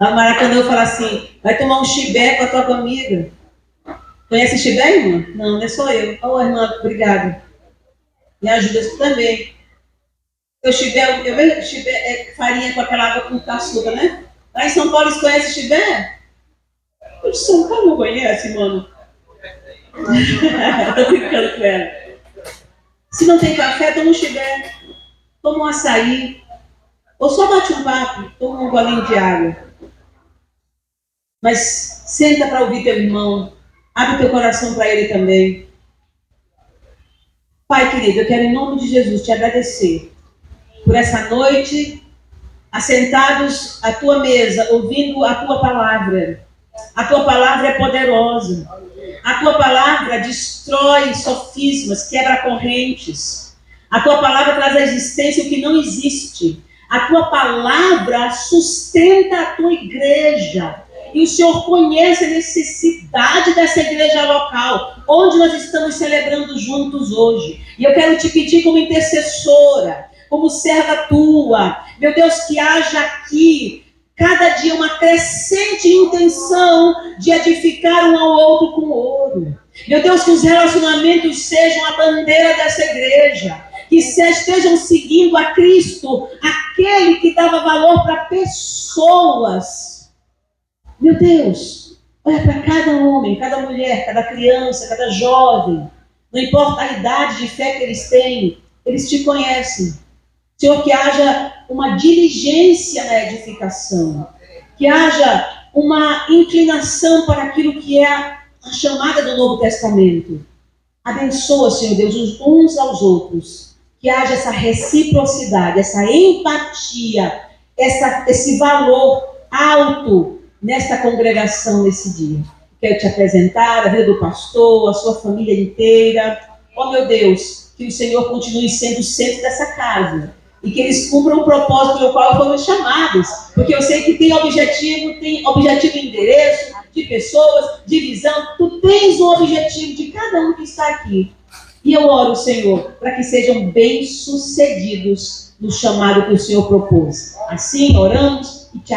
Lá no Maracanã eu falo assim, vai tomar um chibé com a tua amiga. Conhece chibé, irmã? Não é só eu. Oh, irmã, obrigada. Me ajuda isso também. O chibé, chibé é farinha com aquela água com açúcar, né? Lá em São Paulo eles conhecem chibé? Eu de São Paulo não conhece, mano. Tô brincando com ela. Se não tem café, toma um chibé. Toma um açaí. Ou só bate um papo, toma um golinho de água. Mas senta para ouvir teu irmão. Abre teu coração para ele também. Pai querido, eu quero em nome de Jesus te agradecer por essa noite, assentados à tua mesa, ouvindo a tua palavra. A tua palavra é poderosa. A tua palavra destrói sofismas, quebra correntes. A tua palavra traz à existência o que não existe. A tua palavra sustenta a tua igreja. E o Senhor conhece a necessidade dessa igreja local, onde nós estamos celebrando juntos hoje. E eu quero te pedir como intercessora, como serva tua, meu Deus, que haja aqui cada dia uma crescente intenção de edificar um ao outro com ouro. Meu Deus, que os relacionamentos sejam a bandeira dessa igreja, que estejam seguindo a Cristo, aquele que dava valor para pessoas. Meu Deus, olha para cada homem, cada mulher, cada criança, cada jovem, não importa a idade de fé que eles têm, eles te conhecem. Senhor, que haja uma diligência na edificação, que haja uma inclinação para aquilo que é a chamada do Novo Testamento. Abençoa, Senhor Deus, uns aos outros, que haja essa reciprocidade, essa empatia, esse valor alto nesta congregação nesse dia. Quero te apresentar a vida do pastor, a sua família inteira. Oh, meu Deus, que o Senhor continue sendo o centro dessa casa e que eles cumpram o propósito pelo qual foram chamados, porque eu sei que tem objetivo e endereço de pessoas, de visão. Tu tens o objetivo de cada um que está aqui. E eu oro, Senhor, para que sejam bem-sucedidos no chamado que o Senhor propôs. Assim, oramos e te